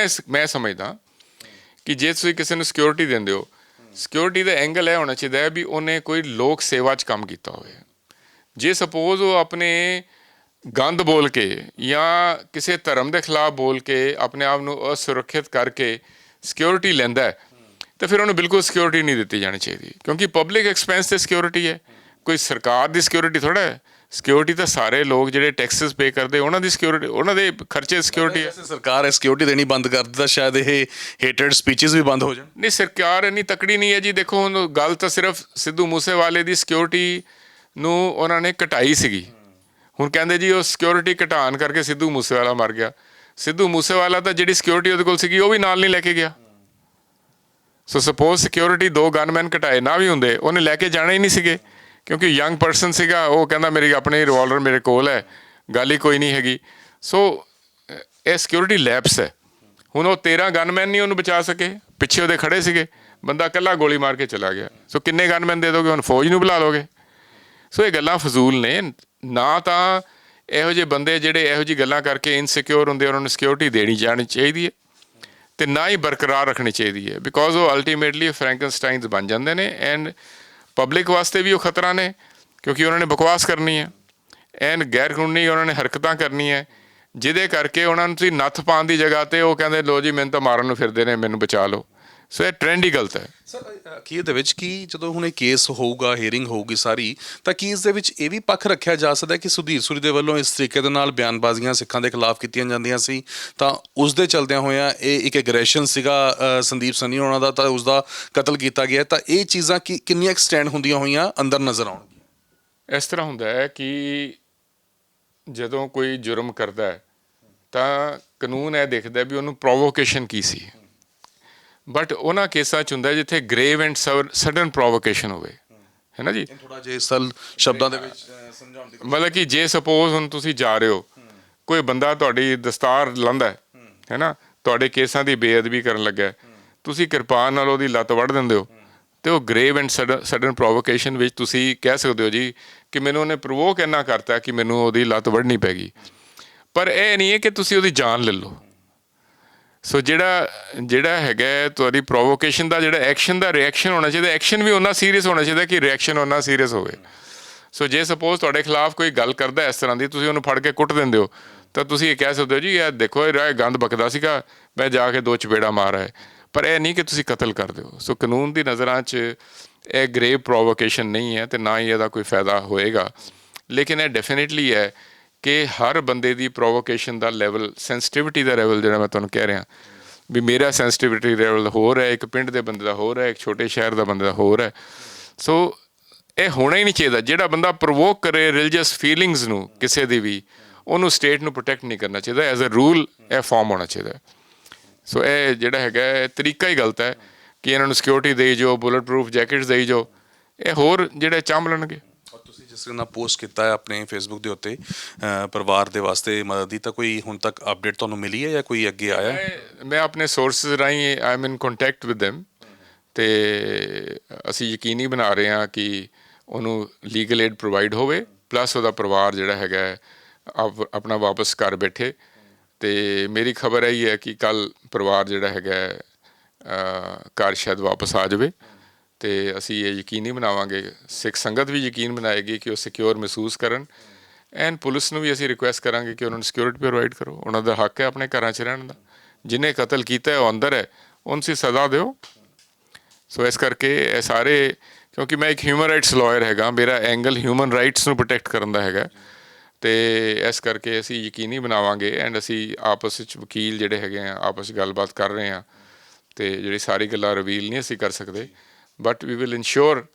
ਮੈਂ ਸਮਝਦਾ ਕਿ ਜੇ ਤੁਸੀਂ ਕਿਸੇ ਨੂੰ ਸਿਕਿਉਰਿਟੀ ਦਿੰਦੇ ਹੋ, ਸਿਕਿਉਰਿਟੀ ਦਾ ਐਂਗਲ ਇਹ ਹੋਣਾ ਚਾਹੀਦਾ ਹੈ ਵੀ ਉਹਨੇ ਕੋਈ ਲੋਕ ਸੇਵਾ 'ਚ ਕੰਮ ਕੀਤਾ ਹੋਵੇ। ਜੇ ਸਪੋਜ਼ ਉਹ ਆਪਣੇ ਗੰਦ ਬੋਲ ਕੇ ਜਾਂ ਕਿਸੇ ਧਰਮ ਦੇ ਖਿਲਾਫ ਬੋਲ ਕੇ ਆਪਣੇ ਆਪ ਨੂੰ ਅਸੁਰੱਖਿਅਤ ਕਰਕੇ ਸਿਕਿਉਰਿਟੀ ਲੈਂਦਾ ਹੈ, ਤਾਂ ਫਿਰ ਉਹਨੂੰ ਬਿਲਕੁਲ ਸਿਕਿਉਰਿਟੀ ਨਹੀਂ ਦਿੱਤੀ ਜਾਣੀ ਚਾਹੀਦੀ, ਕਿਉਂਕਿ ਪਬਲਿਕ ਐਕਸਪੈਂਸ ਤੇ ਸਿਕਿਉਰਿਟੀ ਹੈ, ਕੋਈ ਸਰਕਾਰ ਦੀ ਸਿਕਿਉਰਿਟੀ ਥੋੜ੍ਹਾ ਹੈ। ਸਿਕਿਉਰਿਟੀ ਤਾਂ ਸਾਰੇ ਲੋਕ ਜਿਹੜੇ ਟੈਕਸਸ ਪੇ ਕਰਦੇ ਉਹਨਾਂ ਦੀ ਸਿਕਿਉਰਿਟੀ, ਉਹਨਾਂ ਦੇ ਖਰਚੇ ਸਿਕਿਉਰਿਟੀ ਹੈ। ਸਰਕਾਰ ਇਹ ਸਿਕਿਉਰਿਟੀ ਦੇਣੀ ਬੰਦ ਕਰ ਦਿੱਤਾ, ਸ਼ਾਇਦ ਇਹ ਹੇਟਡ ਸਪੀਚਸ ਵੀ ਬੰਦ ਹੋ ਜਾਣ। ਨਹੀਂ, ਸਰਕਾਰ ਇੰਨੀ ਤਕੜੀ ਨਹੀਂ ਹੈ ਜੀ। ਦੇਖੋ ਹੁਣ ਗੱਲ ਤਾਂ ਸਿਰਫ ਸਿੱਧੂ ਮੂਸੇਵਾਲੇ ਦੀ ਸਿਕਿਉਰਿਟੀ ਨੂੰ ਉਹਨਾਂ ਨੇ ਘਟਾਈ ਸੀਗੀ। ਹੁਣ ਕਹਿੰਦੇ ਜੀ ਉਹ ਸਿਕਿਉਰਿਟੀ ਘਟਾਉਣ ਕਰਕੇ ਸਿੱਧੂ ਮੂਸੇਵਾਲਾ ਮਰ ਗਿਆ। ਸਿੱਧੂ ਮੂਸੇਵਾਲਾ ਤਾਂ ਜਿਹੜੀ ਸਿਕਿਉਰਿਟੀ ਉਹਦੇ ਕੋਲ ਸੀਗੀ ਉਹ ਵੀ ਨਾਲ ਨਹੀਂ ਲੈ ਕੇ ਗਿਆ। ਸੋ ਸਪੋਜ਼ ਸਿਕਿਉਰਿਟੀ 2 ਗਨਮੈਨ ਘਟਾਏ ਨਾ ਵੀ ਹੁੰਦੇ, ਉਹਨੇ ਲੈ ਕੇ ਜਾਣਾ ਹੀ ਨਹੀਂ ਸੀਗੇ, ਕਿਉਂਕਿ ਯੰਗ ਪਰਸਨ ਸੀਗਾ। ਉਹ ਕਹਿੰਦਾ ਮੇਰੀ ਆਪਣੀ ਰਿਵਾਲਵਰ ਮੇਰੇ ਕੋਲ ਹੈ, ਗੱਲ ਹੀ ਕੋਈ ਨਹੀਂ ਹੈਗੀ। ਸੋ ਇਹ ਸਿਕਿਉਰਿਟੀ ਲੈਪਸ ਹੈ। ਹੁਣ ਉਹ 13 ਗਨਮੈਨ ਨਹੀਂ ਉਹਨੂੰ ਬਚਾ ਸਕੇ, ਪਿੱਛੇ ਉਹਦੇ ਖੜੇ ਸੀਗੇ, ਬੰਦਾ ਇਕੱਲਾ ਗੋਲੀ ਮਾਰ ਕੇ ਚਲਾ ਗਿਆ। ਸੋ ਕਿੰਨੇ ਗਨਮੈਨ ਦੇ ਦੋਗੇ? ਹੁਣ ਫੌਜ ਨੂੰ ਬੁਲਾ ਲੋਗੇ? ਸੋ ਇਹ ਗੱਲਾਂ ਫਜ਼ੂਲ ਨੇ। ਨਾ ਤਾਂ ਇਹੋ ਜਿਹੇ ਬੰਦੇ ਜਿਹੜੇ ਇਹੋ ਜਿਹੀ ਗੱਲਾਂ ਕਰਕੇ ਇਨਸਿਕਿਉਰ ਹੁੰਦੇ ਉਹਨਾਂ ਨੂੰ ਸਿਕਿਉਰਿਟੀ ਦੇਣੀ ਜਾਣੀ ਚਾਹੀਦੀ ਹੈ, ਤੇ ਨਾ ਹੀ ਬਰਕਰਾਰ ਰੱਖਣੀ ਚਾਹੀਦੀ ਹੈ, ਬਿਕੋਜ਼ ਉਹ ਅਲਟੀਮੇਟਲੀ ਫਰੈਂਕਨਸਟਾਈਨਸ ਬਣ ਜਾਂਦੇ ਨੇ। ਐਂਡ ਪਬਲਿਕ ਵਾਸਤੇ ਵੀ ਉਹ ਖਤਰਾ ਨੇ, ਕਿਉਂਕਿ ਉਹਨਾਂ ਨੇ ਬਕਵਾਸ ਕਰਨੀ ਹੈ ਐਂਡ ਗੈਰ ਕਾਨੂੰਨੀ ਉਹਨਾਂ ਨੇ ਹਰਕਤਾਂ ਕਰਨੀਆਂ, ਜਿਹਦੇ ਕਰਕੇ ਉਹਨਾਂ ਨੂੰ ਤੁਸੀਂ ਨੱਥ ਪਾਉਣ ਦੀ ਜਗ੍ਹਾ 'ਤੇ ਉਹ ਕਹਿੰਦੇ ਲੋ ਜੀ ਮੈਨੂੰ ਤਾਂ ਮਾਰਨ ਨੂੰ ਫਿਰਦੇ ਨੇ, ਮੈਨੂੰ ਬਚਾ ਲਓ। ਸੋ ਇਹ ਟ੍ਰੈਂਡ ਹੀ ਗਲਤ ਹੈ। ਸਰ ਅਖੀਰ ਦੇ ਵਿੱਚ ਕੀ ਜਦੋਂ ਹੁਣ ਇਹ ਕੇਸ ਹੋਊਗਾ, ਹੀਅਰਿੰਗ ਹੋਊਗੀ ਸਾਰੀ, ਤਾਂ ਕੀ ਇਸ ਦੇ ਵਿੱਚ ਇਹ ਵੀ ਪੱਖ ਰੱਖਿਆ ਜਾ ਸਕਦਾ ਕਿ ਸੁਧੀਰ ਸੂਰੀ ਦੇ ਵੱਲੋਂ ਇਸ ਤਰੀਕੇ ਦੇ ਨਾਲ ਬਿਆਨਬਾਜ਼ੀਆਂ ਸਿੱਖਾਂ ਦੇ ਖਿਲਾਫ ਕੀਤੀਆਂ ਜਾਂਦੀਆਂ ਸੀ, ਤਾਂ ਉਸ ਦੇ ਚਲਦਿਆਂ ਹੋਇਆਂ ਇਹ ਇੱਕ ਐਗਰੈਸ਼ਨ ਸੀਗਾ ਸੰਦੀਪ ਸੰਨੀ ਹੋਣਾ ਦਾ, ਤਾਂ ਉਸ ਦਾ ਕਤਲ ਕੀਤਾ ਗਿਆ, ਤਾਂ ਇਹ ਚੀਜ਼ਾਂ ਕਿੰਨੀਆਂ ਐਕਸਟੈਂਡ ਹੁੰਦੀਆਂ ਹੋਈਆਂ ਅੰਦਰ ਨਜ਼ਰ ਆਉਣਗੀਆਂ? ਇਸ ਤਰ੍ਹਾਂ ਹੁੰਦਾ ਹੈ ਕਿ ਜਦੋਂ ਕੋਈ ਜੁਰਮ ਕਰਦਾ ਹੈ ਤਾਂ ਕਾਨੂੰਨ ਇਹ ਦੇਖਦਾ ਵੀ ਉਹਨੂੰ ਪ੍ਰੋਵੋਕੇਸ਼ਨ ਕੀ ਸੀ। ਬਟ ਉਹਨਾਂ ਕੇਸਾਂ 'ਚ ਹੁੰਦਾ ਜਿੱਥੇ ਗ੍ਰੇਵ ਐਂਡ ਸਡਨ ਪ੍ਰੋਵੋਕੇਸ਼ਨ ਹੋਵੇ, ਹੈ ਨਾ ਜੀ। ਥੋੜਾ ਜਿਹਾ ਸਰਲ ਸ਼ਬਦਾਂ ਦੇ ਵਿੱਚ ਸਮਝਾਉਣ ਦੀ, ਮਤਲਬ ਕਿ ਜੇ ਸਪੋਜ਼ ਹੁਣ ਤੁਸੀਂ ਜਾ ਰਹੇ ਹੋ, ਕੋਈ ਬੰਦਾ ਤੁਹਾਡੀ ਦਸਤਾਰ ਲਾਂਦਾ ਹੈ ਨਾ, ਤੁਹਾਡੇ ਕੇਸਾਂ ਦੀ ਬੇਅਦਬੀ ਕਰਨ ਲੱਗਾ, ਤੁਸੀਂ ਕਿਰਪਾਨ ਨਾਲ ਉਹਦੀ ਲੱਤ ਵੱਢ ਦਿੰਦੇ ਹੋ, ਤੇ ਉਹ ਗ੍ਰੇਵ ਐਂਡ ਸਡਨ ਪ੍ਰੋਵੋਕੇਸ਼ਨ ਵਿੱਚ ਤੁਸੀਂ ਕਹਿ ਸਕਦੇ ਹੋ ਜੀ ਕਿ ਮੈਨੂੰ ਉਹਨੇ ਪ੍ਰਵੋਕ ਇੰਨਾ ਕਰਤਾ ਕਿ ਮੈਨੂੰ ਉਹਦੀ ਲੱਤ ਵੱਢਣੀ ਪੈ ਗਈ। ਪਰ ਇਹ ਨਹੀਂ ਹੈ ਕਿ ਤੁਸੀਂ ਉਹਦੀ ਜਾਨ ਲੈ ਲਓ। ਸੋ ਜਿਹੜਾ ਹੈਗਾ ਤੁਹਾਡੀ ਪ੍ਰੋਵੋਕੇਸ਼ਨ ਦਾ ਜਿਹੜਾ ਐਕਸ਼ਨ ਦਾ ਰਿਐਕਸ਼ਨ ਹੋਣਾ ਚਾਹੀਦਾ, ਐਕਸ਼ਨ ਵੀ ਓਨਾ ਸੀਰੀਅਸ ਹੋਣਾ ਚਾਹੀਦਾ ਕਿ ਰਿਐਕਸ਼ਨ ਓਨਾ ਸੀਰੀਅਸ ਹੋਵੇ। ਸੋ ਜੇ ਸਪੋਜ਼ ਤੁਹਾਡੇ ਖਿਲਾਫ ਕੋਈ ਗੱਲ ਕਰਦਾ ਇਸ ਤਰ੍ਹਾਂ ਦੀ, ਤੁਸੀਂ ਉਹਨੂੰ ਫੜ ਕੇ ਕੁੱਟ ਦਿੰਦੇ ਹੋ, ਤਾਂ ਤੁਸੀਂ ਇਹ ਕਹਿ ਸਕਦੇ ਹੋ ਜੀ ਇਹ ਦੇਖੋ ਇਹ ਗੰਦ ਬਕਦਾ ਸੀਗਾ, ਮੈਂ ਜਾ ਕੇ 2 ਚਪੇੜਾ ਮਾਰ ਆਏ। ਪਰ ਇਹ ਨਹੀਂ ਕਿ ਤੁਸੀਂ ਕਤਲ ਕਰ ਦਿਓ। ਸੋ ਕਾਨੂੰਨ ਦੀ ਨਜ਼ਰਾਂ 'ਚ ਇਹ ਗ੍ਰੇਵ ਪ੍ਰੋਵੋਕੇਸ਼ਨ ਨਹੀਂ ਹੈ ਤੇ ਨਾ ਹੀ ਇਹਦਾ ਕੋਈ ਫਾਇਦਾ ਹੋਏਗਾ। ਲੇਕਿਨ ਇਹ ਡੈਫੀਨੇਟਲੀ ਹੈ ਕਿ ਹਰ ਬੰਦੇ ਦੀ ਪ੍ਰੋਵੋਕੇਸ਼ਨ ਦਾ ਲੈਵਲ, ਸੈਂਸਿਟਿਵਿਟੀ ਦਾ ਲੈਵਲ ਜਿਹੜਾ ਮੈਂ ਤੁਹਾਨੂੰ ਕਹਿ ਰਿਹਾ ਵੀ ਮੇਰਾ ਸੈਂਸਿਟਿਵਿਟੀ ਲੈਵਲ ਹੋਰ ਹੈ, ਇੱਕ ਪਿੰਡ ਦੇ ਬੰਦੇ ਦਾ ਹੋਰ ਹੈ, ਇੱਕ ਛੋਟੇ ਸ਼ਹਿਰ ਦਾ ਬੰਦੇ ਦਾ ਹੋਰ ਹੈ। ਸੋ ਇਹ ਹੋਣਾ ਹੀ ਨਹੀਂ ਚਾਹੀਦਾ। ਜਿਹੜਾ ਬੰਦਾ ਪ੍ਰਵੋਕ ਕਰੇ ਰਿਲੀਜੀਅਸ ਫੀਲਿੰਗਸ ਨੂੰ ਕਿਸੇ ਦੀ ਵੀ, ਉਹਨੂੰ ਸਟੇਟ ਨੂੰ ਪ੍ਰੋਟੈਕਟ ਨਹੀਂ ਕਰਨਾ ਚਾਹੀਦਾ। ਐਜ਼ ਅ ਰੂਲ ਇਹ ਫਾਰਮ ਹੋਣਾ ਚਾਹੀਦਾ। ਸੋ ਇਹ ਜਿਹੜਾ ਹੈਗਾ ਇਹ ਤਰੀਕਾ ਹੀ ਗਲਤ ਹੈ ਕਿ ਇਹਨਾਂ ਨੂੰ ਸਿਕਿਉਰਿਟੀ ਦੇਈ ਜਾਓ, ਬੁਲਟ ਪ੍ਰੂਫ ਜੈਕਟਸ ਦੇਈ ਜਾਓ, ਇਹ ਹੋਰ ਜਿਹੜੇ ਚੰਬ ਲੈਣਗੇ। ਤੁਸੀਂ ਜਿਸ ਨਾਲ ਪੋਸਟ ਕੀਤਾ ਹੈ ਆਪਣੇ ਫੇਸਬੁੱਕ ਦੇ ਉੱਤੇ ਪਰਿਵਾਰ ਦੇ ਵਾਸਤੇ ਮਦਦ ਦੀ, ਤਾਂ ਕੋਈ ਹੁਣ ਤੱਕ ਅਪਡੇਟ ਤੁਹਾਨੂੰ ਮਿਲੀ ਹੈ ਜਾਂ ਕੋਈ ਅੱਗੇ ਆਇਆ? ਮੈਂ ਆਪਣੇ ਸੋਰਸਿਸ ਰਾਹੀਂ I am in contact with them, ਅਤੇ ਅਸੀਂ ਯਕੀਨੀ ਬਣਾ ਰਹੇ ਹਾਂ ਕਿ ਉਹਨੂੰ ਲੀਗਲ ਏਡ ਪ੍ਰੋਵਾਈਡ ਹੋਵੇ, ਪਲੱਸ ਉਹਦਾ ਪਰਿਵਾਰ ਜਿਹੜਾ ਹੈਗਾ ਆਪਣਾ ਵਾਪਸ ਘਰ ਬੈਠੇ। ਅਤੇ ਮੇਰੀ ਖਬਰ ਇਹੀ ਹੈ ਕਿ ਕੱਲ੍ਹ ਪਰਿਵਾਰ ਜਿਹੜਾ ਹੈਗਾ ਘਰ ਸ਼ਾਇਦ ਵਾਪਸ ਆ ਜਾਵੇ, ਅਤੇ ਅਸੀਂ ਇਹ ਯਕੀਨੀ ਬਣਾਵਾਂਗੇ, ਸਿੱਖ ਸੰਗਤ ਵੀ ਯਕੀਨ ਬਣਾਏਗੀ ਕਿ ਉਹ ਸਿਕਿਉਰ ਮਹਿਸੂਸ ਕਰਨ ਐਂਡ ਪੁਲਿਸ ਨੂੰ ਵੀ ਅਸੀਂ ਰਿਕੁਐਸਟ ਕਰਾਂਗੇ ਕਿ ਉਹਨਾਂ ਨੂੰ ਸਿਕਿਉਰਿਟੀ ਪ੍ਰੋਵਾਈਡ ਕਰੋ। ਉਹਨਾਂ ਦਾ ਹੱਕ ਹੈ ਆਪਣੇ ਘਰਾਂ 'ਚ ਰਹਿਣ ਦਾ। ਜਿਹਨੇ ਕਤਲ ਕੀਤਾ ਹੈ ਉਹ ਅੰਦਰ ਹੈ, ਉਹਨੂੰ ਤੁਸੀਂ ਸਜ਼ਾ ਦਿਓ। ਸੋ ਇਸ ਕਰਕੇ ਇਹ ਸਾਰੇ, ਕਿਉਂਕਿ ਮੈਂ ਇੱਕ ਹਿਊਮਨ ਰਾਈਟਸ ਲਾਇਰ ਹੈਗਾ, ਮੇਰਾ ਐਂਗਲ ਹਿਊਮਨ ਰਾਈਟਸ ਨੂੰ ਪ੍ਰੋਟੈਕਟ ਕਰਨ ਦਾ ਹੈਗਾ, ਅਤੇ ਇਸ ਕਰਕੇ ਅਸੀਂ ਯਕੀਨੀ ਬਣਾਵਾਂਗੇ। ਐਂਡ ਅਸੀਂ ਆਪਸ ਵਿੱਚ ਵਕੀਲ ਜਿਹੜੇ ਹੈਗੇ ਆ ਆਪਸ 'ਚ ਗੱਲਬਾਤ ਕਰ ਰਹੇ ਹਾਂ, ਅਤੇ ਜਿਹੜੀ ਸਾਰੀ ਗੱਲਾਂ ਰਿਵੀਲ ਨਹੀਂ ਅਸੀਂ ਕਰ ਸਕਦੇ, ਬਟ ਵੀ ਵਿਲ ਇਨਸ਼ੋਰ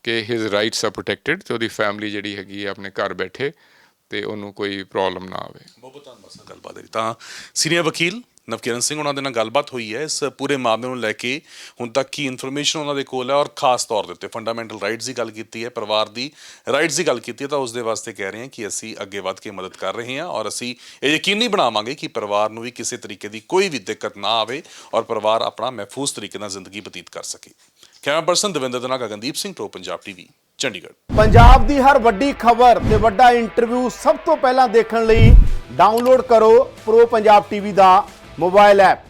ਕਿ ਹਿਜ਼ ਰਾਈਟਸ ਆ ਪ੍ਰੋਟੈਕਟਡ, ਅਤੇ ਉਹਦੀ ਫੈਮਿਲੀ ਜਿਹੜੀ ਹੈਗੀ ਆ ਆਪਣੇ ਘਰ ਬੈਠੇ ਅਤੇ ਉਹਨੂੰ ਕੋਈ ਪ੍ਰੋਬਲਮ ਨਾ ਆਵੇ। ਬਹੁਤ ਧੰਨਵਾਦ ਸਰ ਗੱਲਬਾਤ ਲਈ। ਤਾਂ ਸੀਨੀਅਰ ਵਕੀਲ ਨਵਕਿਰਨ ਸਿੰਘ ਉਹਨਾਂ ਦੇ ਨਾਲ ਗੱਲਬਾਤ ਹੋਈ ਹੈ ਇਸ ਪੂਰੇ ਮਾਮਲੇ ਨੂੰ ਲੈ ਕੇ। ਹੁਣ ਤੱਕ ਕੀ ਇਨਫੋਰਮੇਸ਼ਨ ਉਹਨਾਂ ਦੇ ਕੋਲ ਹੈ, ਔਰ ਖਾਸ ਤੌਰ ਦੇ ਉੱਤੇ ਫੰਡਾਮੈਂਟਲ ਰਾਈਟਸ ਦੀ ਗੱਲ ਕੀਤੀ ਹੈ, ਪਰਿਵਾਰ ਦੀ ਰਾਈਟਸ ਦੀ ਗੱਲ ਕੀਤੀ ਹੈ, ਤਾਂ ਉਸ ਦੇ ਵਾਸਤੇ ਕਹਿ ਰਹੇ ਹਾਂ ਕਿ ਅਸੀਂ ਅੱਗੇ ਵੱਧ ਕੇ ਮਦਦ ਕਰ ਰਹੇ ਹਾਂ, ਔਰ ਅਸੀਂ ਇਹ ਯਕੀਨੀ ਬਣਾਵਾਂਗੇ ਕਿ ਪਰਿਵਾਰ ਨੂੰ ਵੀ ਕਿਸੇ ਤਰੀਕੇ ਦੀ ਕੋਈ ਵੀ ਦਿੱਕਤ ਨਾ ਆਵੇ, ਔਰ ਪਰਿਵਾਰ ਆਪਣਾ ਮਹਿਫੂਜ਼ ਤਰੀਕੇ ਨਾਲ ਜ਼ਿੰਦਗੀ ਬਤੀਤ ਕਰ ਸਕੇ। ਕੈਮਰਾ ਪਰਸਨ ਦਵਿੰਦਰ ਦੇ ਨਾਲ ਗਗਨਦੀਪ ਸਿੰਘ, ਪ੍ਰੋ ਪੰਜਾਬ ਟੀਵੀ, ਚੰਡੀਗੜ੍ਹ। ਪੰਜਾਬ ਦੀ ਹਰ ਵੱਡੀ ਖਬਰ ਤੇ ਵੱਡਾ ਇੰਟਰਵਿਊ ਸਭ ਤੋਂ ਪਹਿਲਾਂ ਦੇਖਣ ਲਈ ਡਾਊਨਲੋਡ ਕਰੋ ਪ੍ਰੋ ਪੰਜਾਬ ਟੀਵੀ ਦਾ ਮੋਬਾਈਲ ਐਪ।